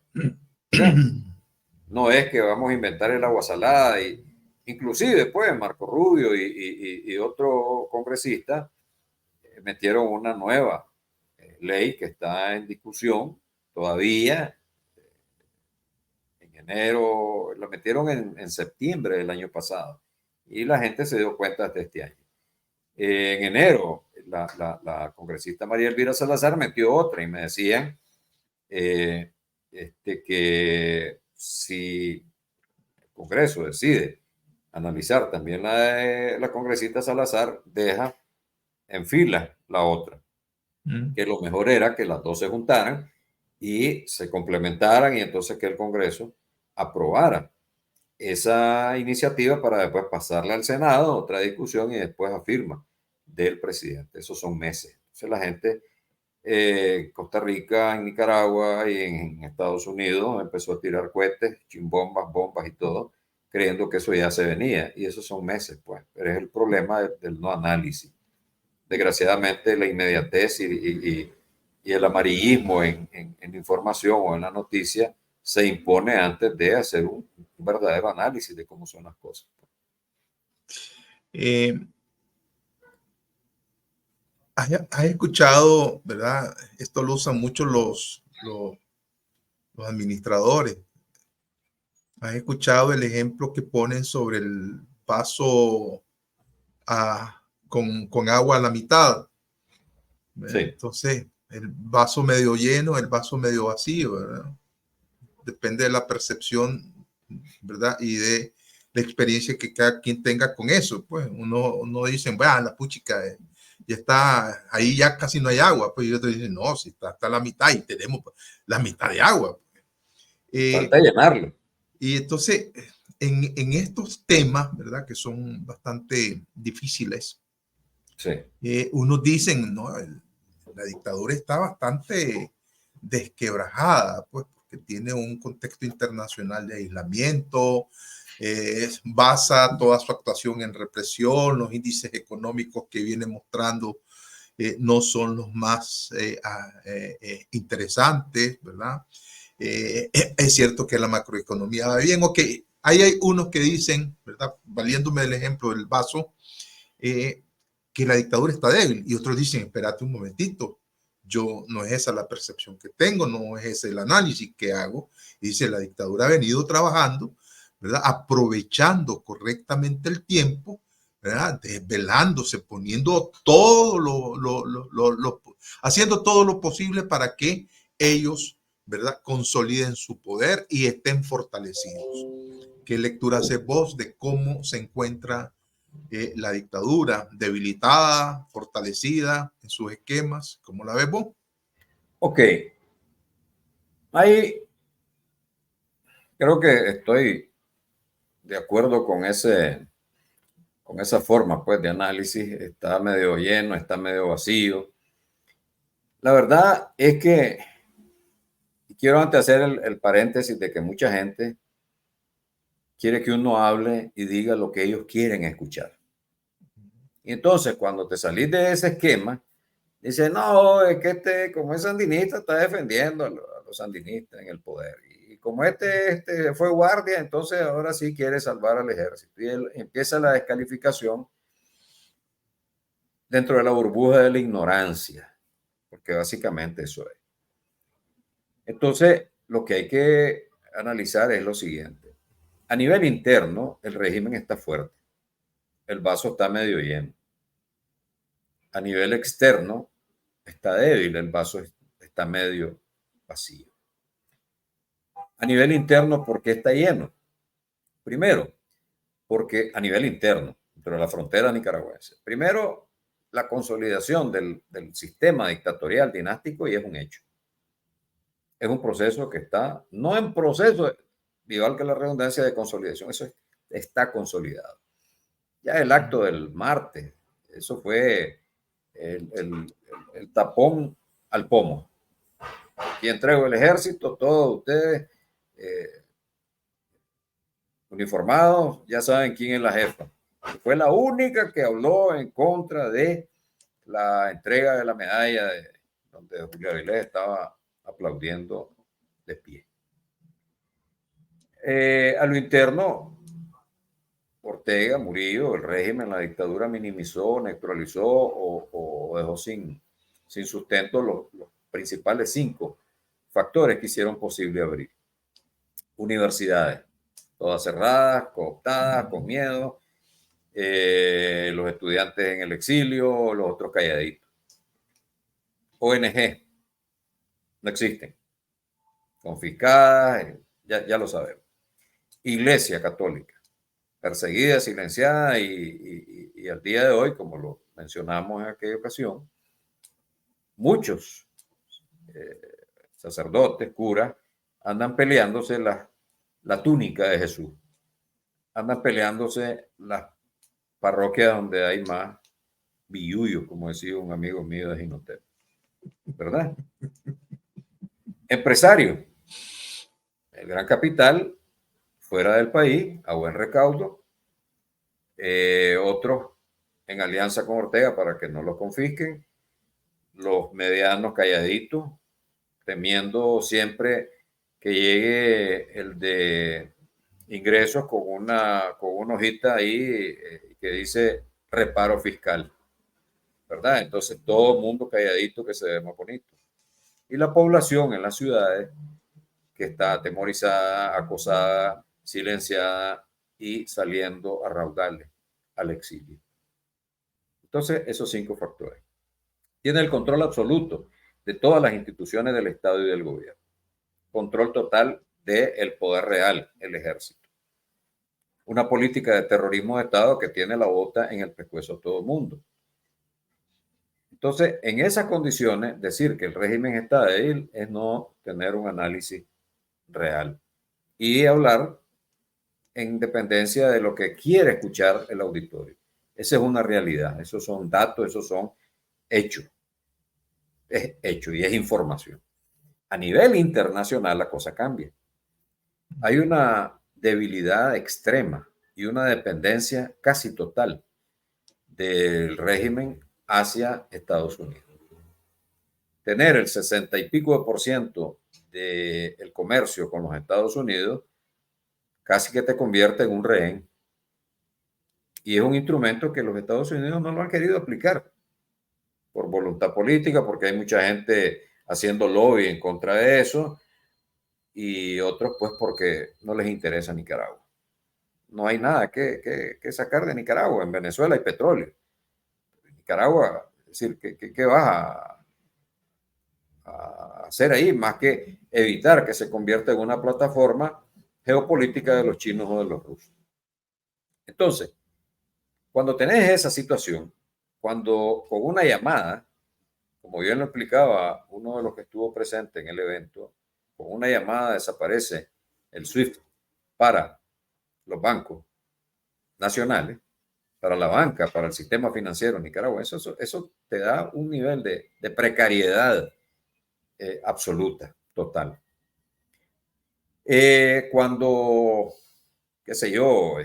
Ya. No es que vamos a inventar el agua salada. Y inclusive, pues, Marco Rubio y otro congresista metieron una nueva ley que está en discusión todavía. En enero, la metieron en septiembre del año pasado y la gente se dio cuenta de este año. En enero, la congresista María Elvira Salazar metió otra y me decían que si el Congreso decide analizar también la congresista Salazar, deja en fila la otra, que lo mejor era que las dos se juntaran y se complementaran y entonces que el Congreso aprobara esa iniciativa para después pasarla al Senado, otra discusión y después a firma del presidente. Esos son meses. Entonces la gente en Costa Rica, en Nicaragua y en Estados Unidos empezó a tirar cohetes, chimbombas, bombas y todo, creyendo que eso ya se venía. Y esos son meses, pues. Pero es el problema del no análisis. Desgraciadamente la inmediatez y el amarillismo en información o en la noticia se impone antes de hacer un verdadero análisis de cómo son las cosas. ¿Has escuchado, verdad? Esto lo usan mucho los administradores. ¿Has escuchado el ejemplo que ponen sobre el vaso con agua a la mitad? Sí. Entonces, el vaso medio lleno, el vaso medio vacío, ¿verdad? Depende de la percepción, ¿verdad? Y de la experiencia que cada quien tenga con eso. Pues uno dice, bueno, la puchica, ya está, ahí ya casi no hay agua. Pues y otros dicen, no, si está hasta la mitad y tenemos la mitad de agua. Falta llenarlo. Y entonces, en estos temas, ¿verdad? Que son bastante difíciles, sí. Unos dicen, no, la dictadura está bastante desquebrajada, pues, porque tiene un contexto internacional de aislamiento, basa toda su actuación en represión, los índices económicos que viene mostrando no son los más interesantes, ¿verdad? Es cierto que la macroeconomía va bien, ok, ahí hay unos que dicen, ¿verdad? Valiéndome del ejemplo del vaso, que la dictadura está débil y otros dicen, espérate un momentito, yo no es esa la percepción que tengo, no es ese el análisis que hago. Y dice, la dictadura ha venido trabajando, ¿verdad? Aprovechando correctamente el tiempo, ¿verdad? Desvelándose, poniendo todo haciendo todo lo posible para que ellos, ¿verdad? Consoliden su poder y estén fortalecidos. ¿Qué lectura haces vos de cómo se encuentra la dictadura debilitada, fortalecida en sus esquemas? ¿Cómo la ves vos? Ok. Ahí creo que estoy de acuerdo con esa forma, pues, de análisis. Está medio lleno, está medio vacío. La verdad es que quiero antes hacer el paréntesis de que mucha gente quiere que uno hable y diga lo que ellos quieren escuchar. Y entonces, cuando te salís de ese esquema, dice, no, es que como es sandinista, está defendiendo a los sandinistas en el poder. Y como este fue guardia, entonces ahora sí quiere salvar al ejército. Y él empieza la descalificación dentro de la burbuja de la ignorancia, porque básicamente eso es. Entonces, lo que hay que analizar es lo siguiente. A nivel interno, el régimen está fuerte. El vaso está medio lleno. A nivel externo, está débil, el vaso está medio vacío. A nivel interno, ¿por qué está lleno? Primero, porque a nivel interno, dentro de la frontera nicaragüense. Primero, la consolidación del sistema dictatorial dinástico y es un hecho. Es un proceso que está, no en proceso, igual que la redundancia de consolidación, eso está consolidado. Ya el acto del martes, eso fue el tapón al pomo. Y entrego el ejército, todos ustedes uniformados, ya saben quién es la jefa. Fue la única que habló en contra de la entrega de la medalla donde Julio Avilés estaba aplaudiendo de pie. A lo interno, Ortega, Murillo, el régimen, la dictadura minimizó, neutralizó o dejó sin sustento los principales 5 factores que hicieron posible abrir. Universidades, todas cerradas, cooptadas, con miedo, los estudiantes en el exilio, los otros calladitos. ONG, no existen, confiscadas, ya lo sabemos. Iglesia católica, perseguida, silenciada y al día de hoy, como lo mencionamos en aquella ocasión, muchos sacerdotes, curas, andan peleándose la túnica de Jesús, andan peleándose las parroquias donde hay más billullos, como decía un amigo mío de Jinotep, ¿verdad? Empresario, el gran capital, fuera del país, a buen recaudo, otros en alianza con Ortega para que no lo confisquen, los medianos calladitos, temiendo siempre que llegue el de ingresos con una hojita ahí que dice reparo fiscal, ¿verdad? Entonces todo el mundo calladito que se ve más bonito. Y la población en las ciudades que está atemorizada, acosada, silenciada y saliendo a raudales al exilio. Entonces, esos 5 factores. Tiene el control absoluto de todas las instituciones del Estado y del gobierno. Control total del poder real, el ejército. Una política de terrorismo de Estado que tiene la bota en el pescuezo a todo el mundo. Entonces, en esas condiciones, decir que el régimen está débil es no tener un análisis real y hablar en dependencia de lo que quiere escuchar el auditorio. Esa es una realidad, esos son datos, esos son hechos. Es hecho y es información. A nivel internacional la cosa cambia. Hay una debilidad extrema y una dependencia casi total del régimen hacia Estados Unidos. Tener el 60 y pico % del comercio con los Estados Unidos casi que te convierte en un rehén. Y es un instrumento que los Estados Unidos no lo han querido aplicar por voluntad política, porque hay mucha gente haciendo lobby en contra de eso, y otros pues porque no les interesa Nicaragua. No hay nada que sacar de Nicaragua. En Venezuela hay petróleo. En Nicaragua, es decir, ¿qué vas a hacer ahí? Más que evitar que se convierta en una plataforma geopolítica de los chinos o de los rusos. Entonces, cuando tenés esa situación, cuando con una llamada, como bien lo explicaba uno de los que estuvo presente en el evento, con una llamada desaparece el SWIFT para los bancos nacionales, para la banca, para el sistema financiero nicaragüense, eso te da un nivel de precariedad absoluta, total. Cuando, qué sé yo,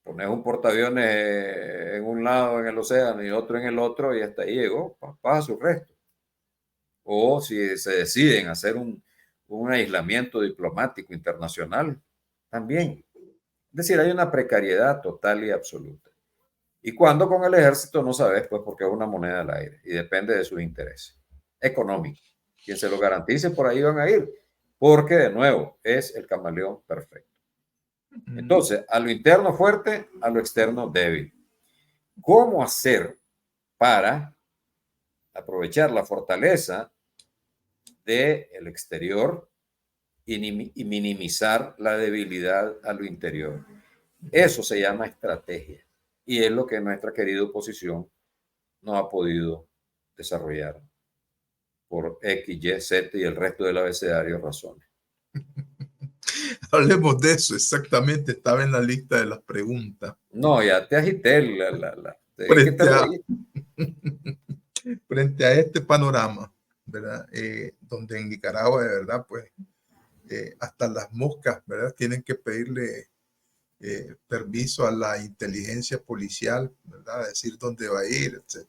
pones un portaaviones en un lado en el océano y otro en el otro y hasta ahí llegó, pasa su resto. O si se deciden hacer un aislamiento diplomático internacional, también. Es decir, hay una precariedad total y absoluta. Y cuando con el ejército no sabes, pues porque es una moneda al aire y depende de sus intereses económicos. Quien se lo garantice, por ahí van a ir, porque de nuevo es el camaleón perfecto. Entonces, a lo interno fuerte, a lo externo débil. ¿Cómo hacer para aprovechar la fortaleza del exterior y minimizar la debilidad a lo interior? Eso se llama estrategia y es lo que nuestra querida oposición no ha podido desarrollar por X, Y, Z y el resto del abecedario razones. Hablemos de eso, exactamente, estaba en la lista de las preguntas. No, ya te agité. Frente a este panorama, ¿verdad? Donde en Nicaragua, de verdad, pues, hasta las moscas, ¿verdad? Tienen que pedirle permiso a la inteligencia policial, ¿verdad? A decir dónde va a ir, etc.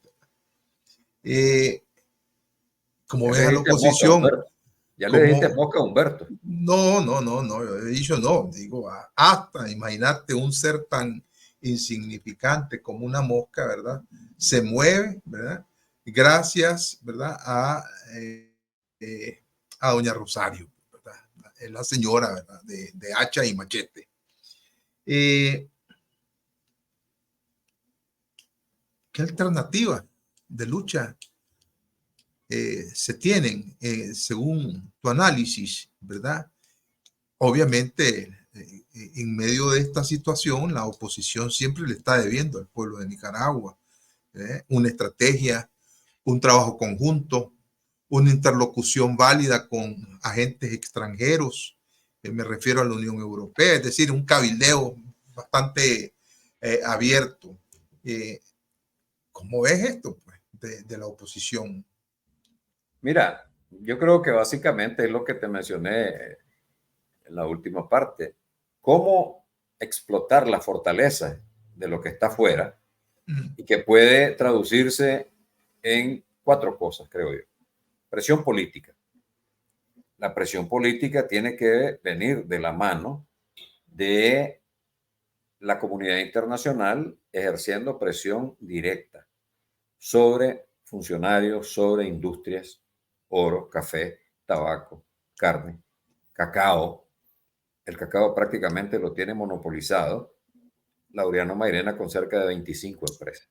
Como ves a la oposición, Ya le dijiste como, mosca a Humberto. no, yo he dicho no, digo, hasta, imagínate un ser tan insignificante como una mosca, ¿verdad? Se mueve, ¿verdad? Gracias, ¿verdad? Eh, a doña Rosario, ¿verdad? Es la señora, ¿verdad? De hacha y machete. Eh, ¿Qué alternativa de lucha se tienen según tu análisis, ¿verdad? Obviamente, en medio de esta situación, la oposición siempre le está debiendo al pueblo de Nicaragua una estrategia, un trabajo conjunto, una interlocución válida con agentes extranjeros, me refiero a la Unión Europea, es decir, un cabildeo bastante abierto. Eh, ¿Cómo ves esto pues, de la oposición? Mira, yo creo que básicamente es lo que te mencioné en la última parte. ¿Cómo explotar la fortaleza de lo que está afuera y que puede traducirse en 4 cosas, creo yo? Presión política. La presión política tiene que venir de la mano de la comunidad internacional ejerciendo presión directa sobre funcionarios, sobre industrias, oro, café, tabaco, carne, cacao. El cacao prácticamente lo tiene monopolizado Laureano Mairena con cerca de 25 empresas.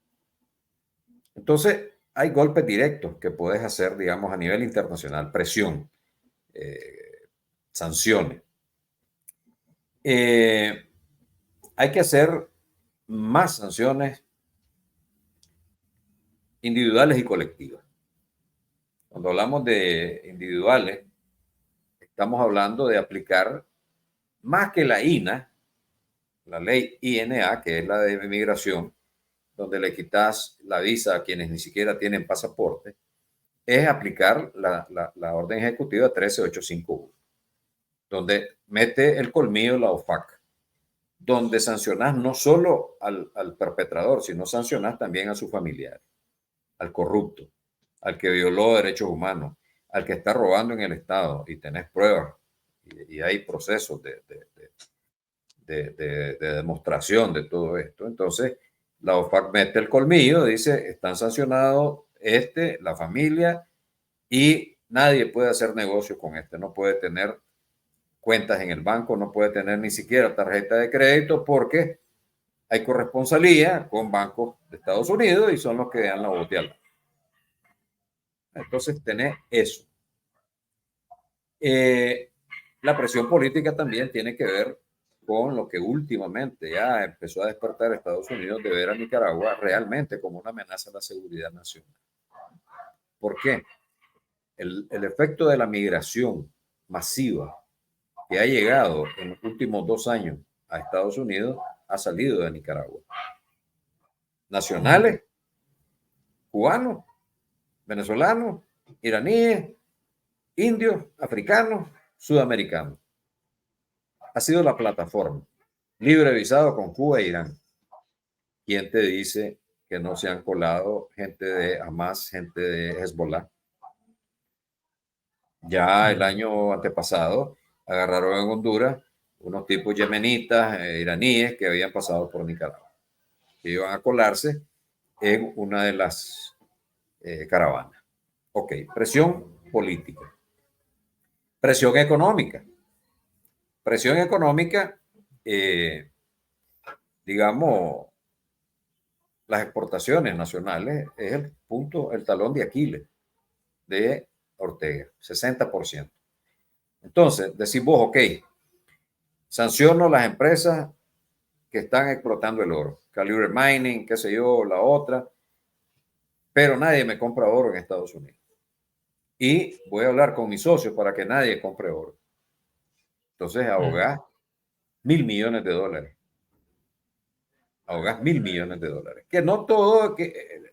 Entonces, hay golpes directos que puedes hacer, digamos, a nivel internacional, presión, sanciones. Hay que hacer más sanciones individuales y colectivas. Cuando hablamos de individuales, estamos hablando de aplicar más que la INA, la ley INA, que es la de migración, donde le quitas la visa a quienes ni siquiera tienen pasaporte, es aplicar la orden ejecutiva 13851, donde mete el colmillo la OFAC, donde sancionas no solo al perpetrador, sino sancionas también a su familiar, al corrupto, al que violó derechos humanos, al que está robando en el Estado y tenés pruebas y hay procesos de demostración de todo esto. Entonces, la OFAC mete el colmillo, dice, están sancionados la familia y nadie puede hacer negocio con no puede tener cuentas en el banco, no puede tener ni siquiera tarjeta de crédito porque hay corresponsalía con bancos de Estados Unidos y son los que dan la boteada. Entonces, tenés eso. La presión política también tiene que ver con lo que últimamente ya empezó a despertar Estados Unidos de ver a Nicaragua realmente como una amenaza a la seguridad nacional. ¿Por qué? El efecto de la migración masiva que ha llegado en los últimos 2 años a Estados Unidos ha salido de Nicaragua. Nacionales, cubanos, venezolanos, iraníes, indios, africanos, sudamericanos. Ha sido la plataforma. Libre visado con Cuba e Irán. ¿Quién te dice que no se han colado gente de Hamas, gente de Hezbollah? Ya el año antepasado agarraron en Honduras unos tipos yemenitas, iraníes que habían pasado por Nicaragua, que iban a colarse en una de las caravanas. Ok, presión política. Presión económica. Presión económica, digamos, las exportaciones nacionales es el punto, el talón de Aquiles de Ortega, 60%. Entonces, decís vos, ok, sanciono las empresas que están explotando el oro, Calibre Mining, qué sé yo, la otra, pero nadie me compra oro en Estados Unidos. Y voy a hablar con mis socios para que nadie compre oro. Entonces, ahogás $1.000 millones. Ahogás $1.000 millones. Que no todo,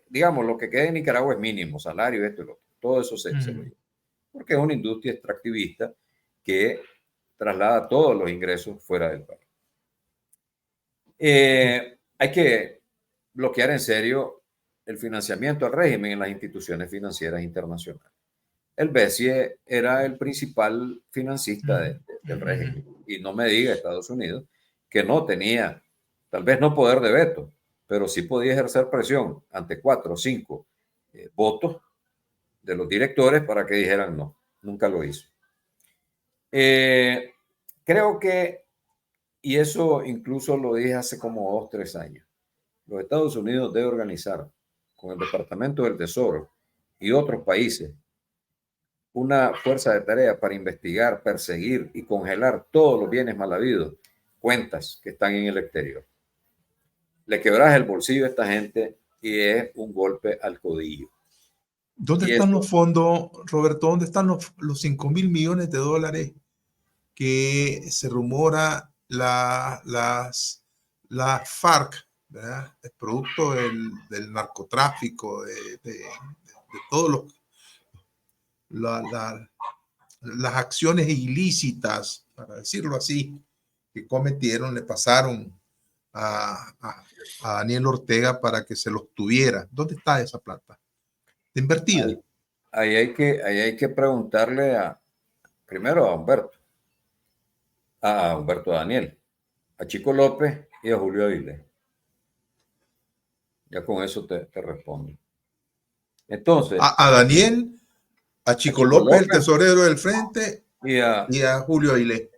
digamos, lo que queda en Nicaragua es mínimo, salario, esto y lo otro. Todo eso se lo lleva. Porque es una industria extractivista que traslada todos los ingresos fuera del país. Hay que bloquear en serio el financiamiento al régimen en las instituciones financieras internacionales. el BCE era el principal financista del régimen. Y no me diga Estados Unidos que no tenía, tal vez no poder de veto, pero sí podía ejercer presión ante 4 o 5 votos de los directores para que dijeran no. Nunca lo hizo. Creo que, y eso incluso lo dije hace como 2 o 3 años, los Estados Unidos debe organizar con el Departamento del Tesoro y otros países una fuerza de tarea para investigar, perseguir y congelar todos los bienes mal habidos, cuentas que están en el exterior. Le quebras el bolsillo a esta gente y es un golpe al codillo. ¿Dónde están los fondos, Roberto? ¿Dónde están los 5.000 millones de dólares que se rumora la FARC, ¿verdad? Es producto del narcotráfico, de todos las acciones ilícitas, para decirlo así, que cometieron, le pasaron a Daniel Ortega para que se los tuviera? ¿Dónde está esa plata? ¿Está invertida? Ahí hay que preguntarle primero a Humberto Daniel, a Chico López y a Julio Avilés. Ya con eso te respondo. Entonces, a Daniel, a Chico López, el tesorero del frente, y a Julio Avilés.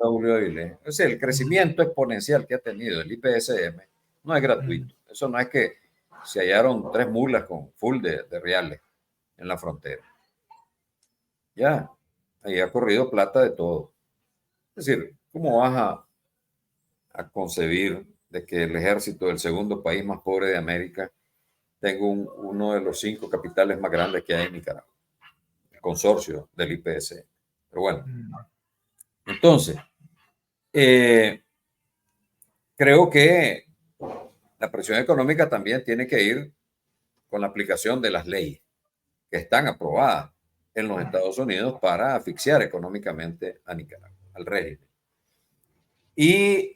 O sea, el crecimiento exponencial que ha tenido el IPSM no es gratuito. Eso no es que se hallaron 3 mulas con full de reales en la frontera. Ya, ahí ha corrido plata de todo. Es decir, ¿cómo vas a concebir de que el ejército del segundo país más pobre de América tenga uno de los 5 capitales más grandes que hay en Nicaragua? El consorcio del IPS. Pero bueno, entonces, creo que la presión económica también tiene que ir con la aplicación de las leyes que están aprobadas en los Estados Unidos para asfixiar económicamente a Nicaragua, al régimen. Y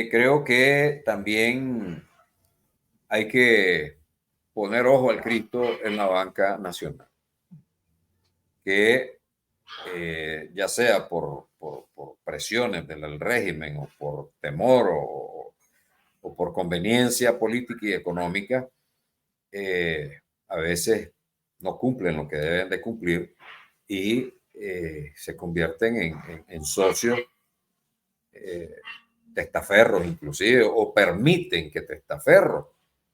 creo que también hay que poner ojo al Cristo en la banca nacional, que ya sea por presiones del régimen o por temor o por conveniencia política y económica, a veces no cumplen lo que deben de cumplir y se convierten en socios testaferros inclusive, o permiten que testaferros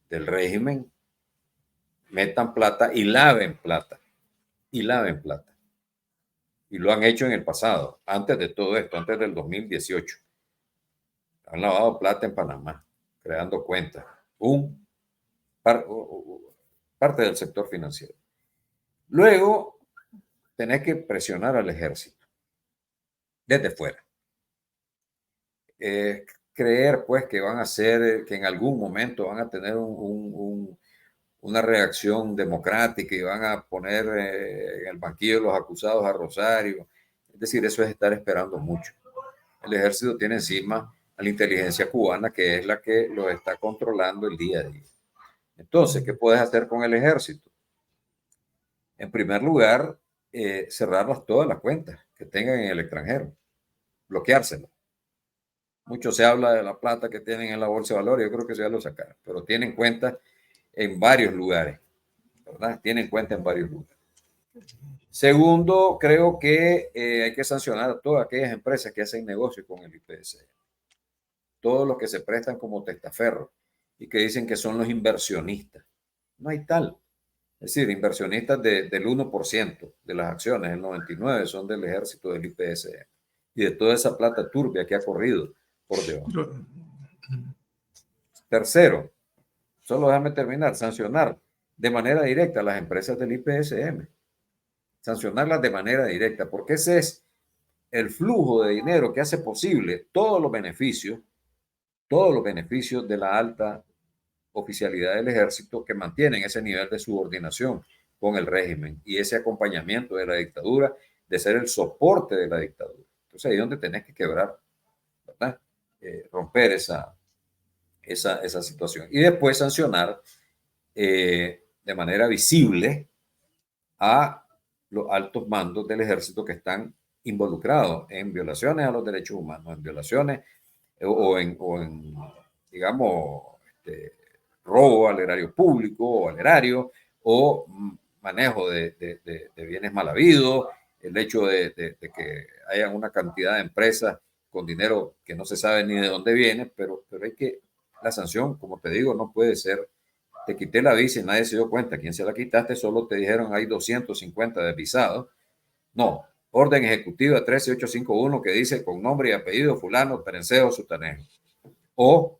del régimen metan plata y laven plata. Y laven plata. Y lo han hecho en el pasado, antes de todo esto, antes del 2018. Han lavado plata en Panamá, creando cuentas. Parte del sector financiero. Luego, tenés que presionar al ejército desde fuera. Creer pues que van a ser, que en algún momento van a tener una reacción democrática y van a poner en el banquillo de los acusados a Rosario. Es decir, eso es estar esperando mucho. El ejército tiene encima a la inteligencia cubana, que es la que lo está controlando el día a día. Entonces, ¿qué puedes hacer con el ejército? En primer lugar, cerrarlas todas las cuentas que tengan en el extranjero, bloqueárselas. Mucho se habla de la plata que tienen en la bolsa de valores, yo creo que eso ya lo sacaron, pero tienen cuentas en varios lugares, ¿verdad? Tienen cuenta en varios lugares. Segundo, creo que hay que sancionar a todas aquellas empresas que hacen negocio con el IPS. Todos los que se prestan como testaferros y que dicen que son los inversionistas. No hay tal. Es decir, inversionistas del 1% de las acciones, el 99% son del ejército del IPS. Y de toda esa plata turbia que ha corrido por debajo. Tercero, solo déjame terminar, sancionar de manera directa a las empresas del IPSM. Sancionarlas de manera directa, porque ese es el flujo de dinero que hace posible todos los beneficios de la alta oficialidad del ejército, que mantienen ese nivel de subordinación con el régimen y ese acompañamiento de la dictadura, de ser el soporte de la dictadura. Entonces ahí es donde tenés que quebrar, ¿verdad? Romper esa situación. Y después sancionar de manera visible a los altos mandos del ejército que están involucrados en violaciones a los derechos humanos, en violaciones o en digamos, robo al erario público o al erario, o manejo de bienes mal habidos, el hecho de que haya una cantidad de empresas con dinero que no se sabe ni de dónde viene, pero hay que, la sanción, como te digo, no puede ser, te quité la visa y nadie se dio cuenta, quién se la quitaste, solo te dijeron hay 250 desvisados. No, orden ejecutiva 13851 que dice con nombre y apellido fulano, perencejo, sutanejo. O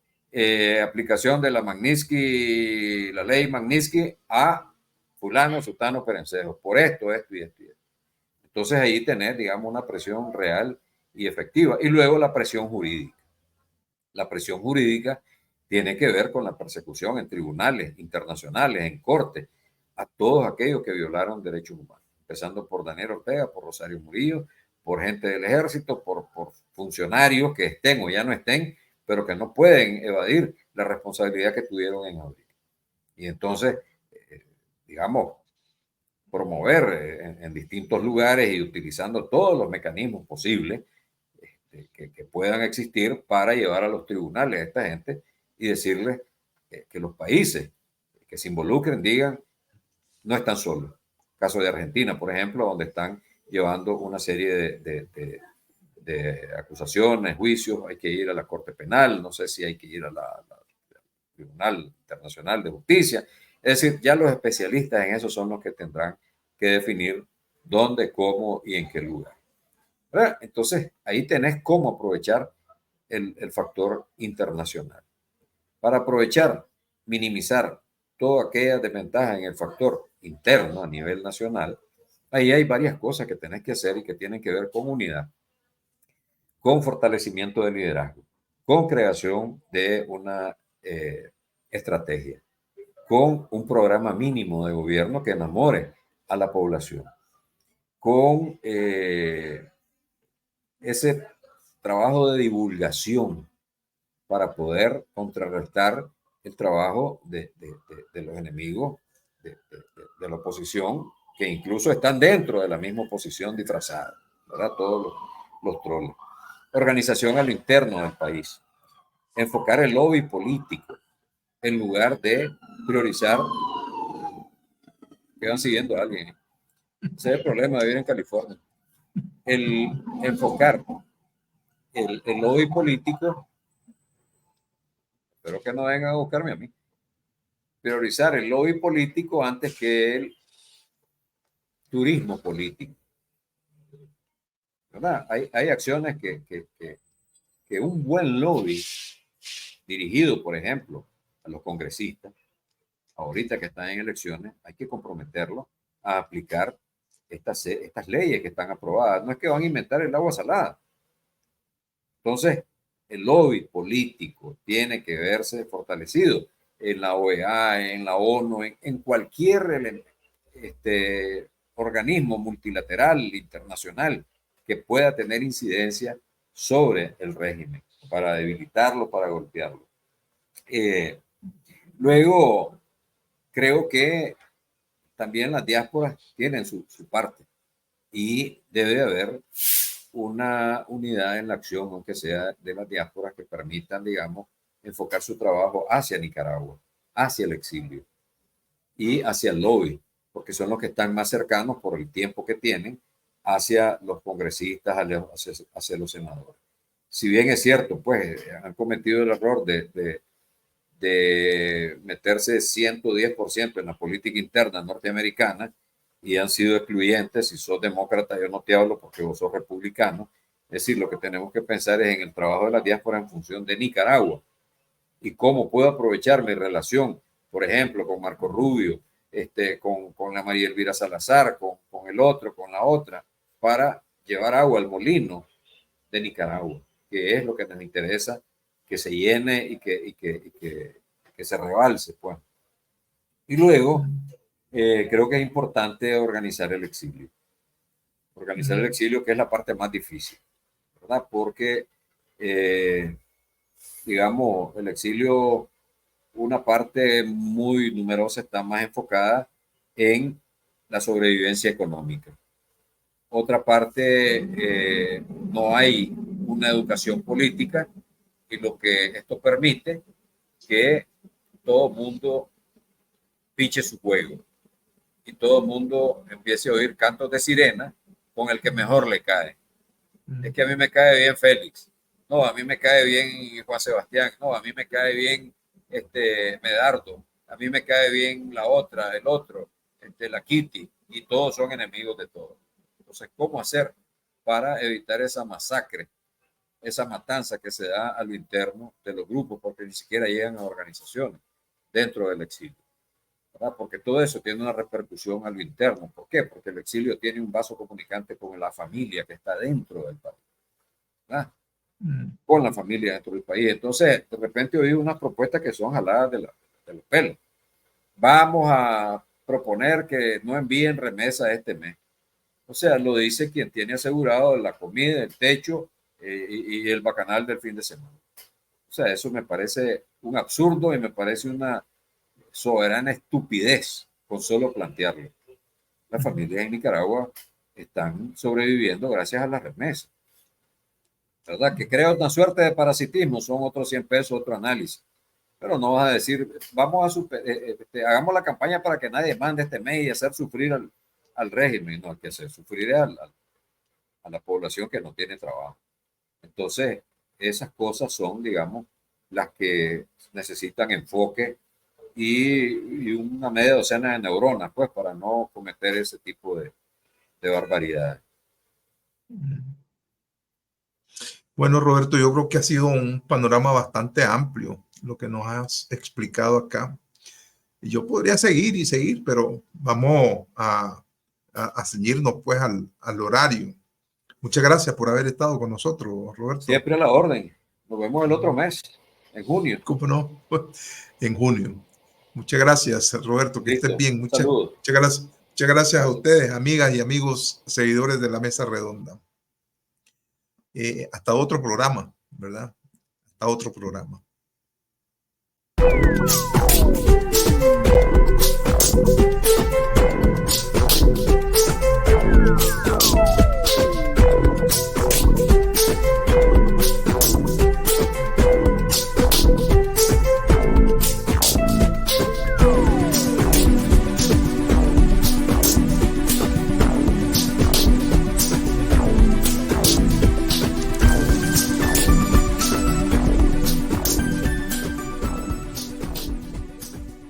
aplicación de la Magnitsky, la ley Magnitsky a fulano, sutano, perencejo, por esto, esto y esto y esto. Entonces ahí tener, digamos, una presión real y efectiva. Y luego la presión jurídica. La presión jurídica tiene que ver con la persecución en tribunales internacionales, en cortes, a todos aquellos que violaron derechos humanos, empezando por Daniel Ortega, por Rosario Murillo, por gente del ejército, por funcionarios que estén o ya no estén, pero que no pueden evadir la responsabilidad que tuvieron en abril. Y entonces, digamos, promover en distintos lugares y utilizando todos los mecanismos posibles que puedan existir para llevar a los tribunales a esta gente y decirles que los países que se involucren digan no están solos. Caso de Argentina, por ejemplo, donde están llevando una serie de acusaciones, juicios, hay que ir a la Corte Penal, no sé si hay que ir al Tribunal Internacional de Justicia. Es decir, ya los especialistas en eso son los que tendrán que definir dónde, cómo y en qué lugar. ¿Verdad? Entonces, ahí tenés cómo aprovechar el factor internacional. Para aprovechar, minimizar toda aquella desventaja en el factor interno a nivel nacional, ahí hay varias cosas que tenés que hacer y que tienen que ver con unidad, con fortalecimiento del liderazgo, con creación de una estrategia, con un programa mínimo de gobierno que enamore a la población, con ese trabajo de divulgación para poder contrarrestar el trabajo de los enemigos de la oposición, que incluso están dentro de la misma oposición disfrazada, ¿verdad? Todos los troles. Organización a lo interno del país. Enfocar el lobby político en lugar de priorizar que van siguiendo a alguien. Ese es el problema de vivir en California. El enfocar el lobby político, espero que no vengan a buscarme a mí, priorizar el lobby político antes que el turismo político. ¿Verdad? Hay acciones que un buen lobby dirigido, por ejemplo, a los congresistas, ahorita que están en elecciones, hay que comprometerlos a aplicar estas leyes que están aprobadas. No es que van a inventar el agua salada. Entonces, el lobby político tiene que verse fortalecido en la OEA, en la ONU, en cualquier organismo multilateral, internacional, que pueda tener incidencia sobre el régimen, para debilitarlo, para golpearlo. Luego, creo que también las diásporas tienen su parte y debe haber una unidad en la acción, aunque sea de las diásporas, que permitan, digamos, enfocar su trabajo hacia Nicaragua, hacia el exilio y hacia el lobby, porque son los que están más cercanos por el tiempo que tienen hacia los congresistas, hacia los senadores. Si bien es cierto, pues han cometido el error de meterse 110% en la política interna norteamericana y han sido excluyentes. Si sos demócrata, yo no te hablo porque vos sos republicano. Es decir, lo que tenemos que pensar es en el trabajo de la diáspora en función de Nicaragua y cómo puedo aprovechar mi relación, por ejemplo, con Marco Rubio, con la María Elvira Salazar, con el otro, con la otra, para llevar agua al molino de Nicaragua, que es lo que nos interesa, que se llene y que se rebalse, pues. Y luego, creo que es importante organizar el exilio. Organizar el exilio, que es la parte más difícil, ¿verdad? Porque, digamos, el exilio, una parte muy numerosa está más enfocada en la sobrevivencia económica. otra parte no hay una educación política, y lo que esto permite que todo el mundo piche su juego y todo el mundo empiece a oír cantos de sirena con el que mejor le cae. Es que a mí me cae bien Félix, no, a mí me cae bien Juan Sebastián, no, a mí me cae bien Medardo, a mí me cae bien la otra, el otro, la Kitty, y todos son enemigos de todos. Entonces, ¿cómo hacer para evitar esa masacre, esa matanza que se da a lo interno de los grupos, porque ni siquiera llegan a organizaciones dentro del exilio? ¿Verdad? Porque todo eso tiene una repercusión a lo interno. ¿Por qué? Porque el exilio tiene un vaso comunicante con la familia que está dentro del país, ¿verdad? Con la familia dentro del país. Entonces, de repente oí unas propuestas que son jaladas de los pelos. Vamos a proponer que no envíen remesa este mes. O sea, lo dice quien tiene asegurado la comida, el techo y el bacanal del fin de semana. O sea, eso me parece un absurdo y me parece una soberana estupidez con solo plantearlo. Las familias en Nicaragua están sobreviviendo gracias a las remesas, ¿verdad? Que crea una suerte de parasitismo, son otros 100 pesos, otro análisis. Pero no vas a decir, vamos a hagamos la campaña para que nadie mande este mes y hacer sufrir al régimen. No, hay que hacer sufrir a la población que no tiene trabajo. Entonces, esas cosas son, digamos, las que necesitan enfoque y una media docena de neuronas, pues, para no cometer ese tipo de barbaridades. Bueno, Roberto, yo creo que ha sido un panorama bastante amplio lo que nos has explicado acá. Y yo podría seguir y seguir, pero vamos a ceñirnos pues al horario. Muchas gracias por haber estado con nosotros, Roberto. Siempre a la orden. Nos vemos el otro mes, en junio. ¿Cómo no? En junio. Muchas gracias, Roberto. Que estés bien. Muchas gracias a ustedes, amigas y amigos, seguidores de la Mesa Redonda. Hasta otro programa, ¿verdad? Hasta otro programa.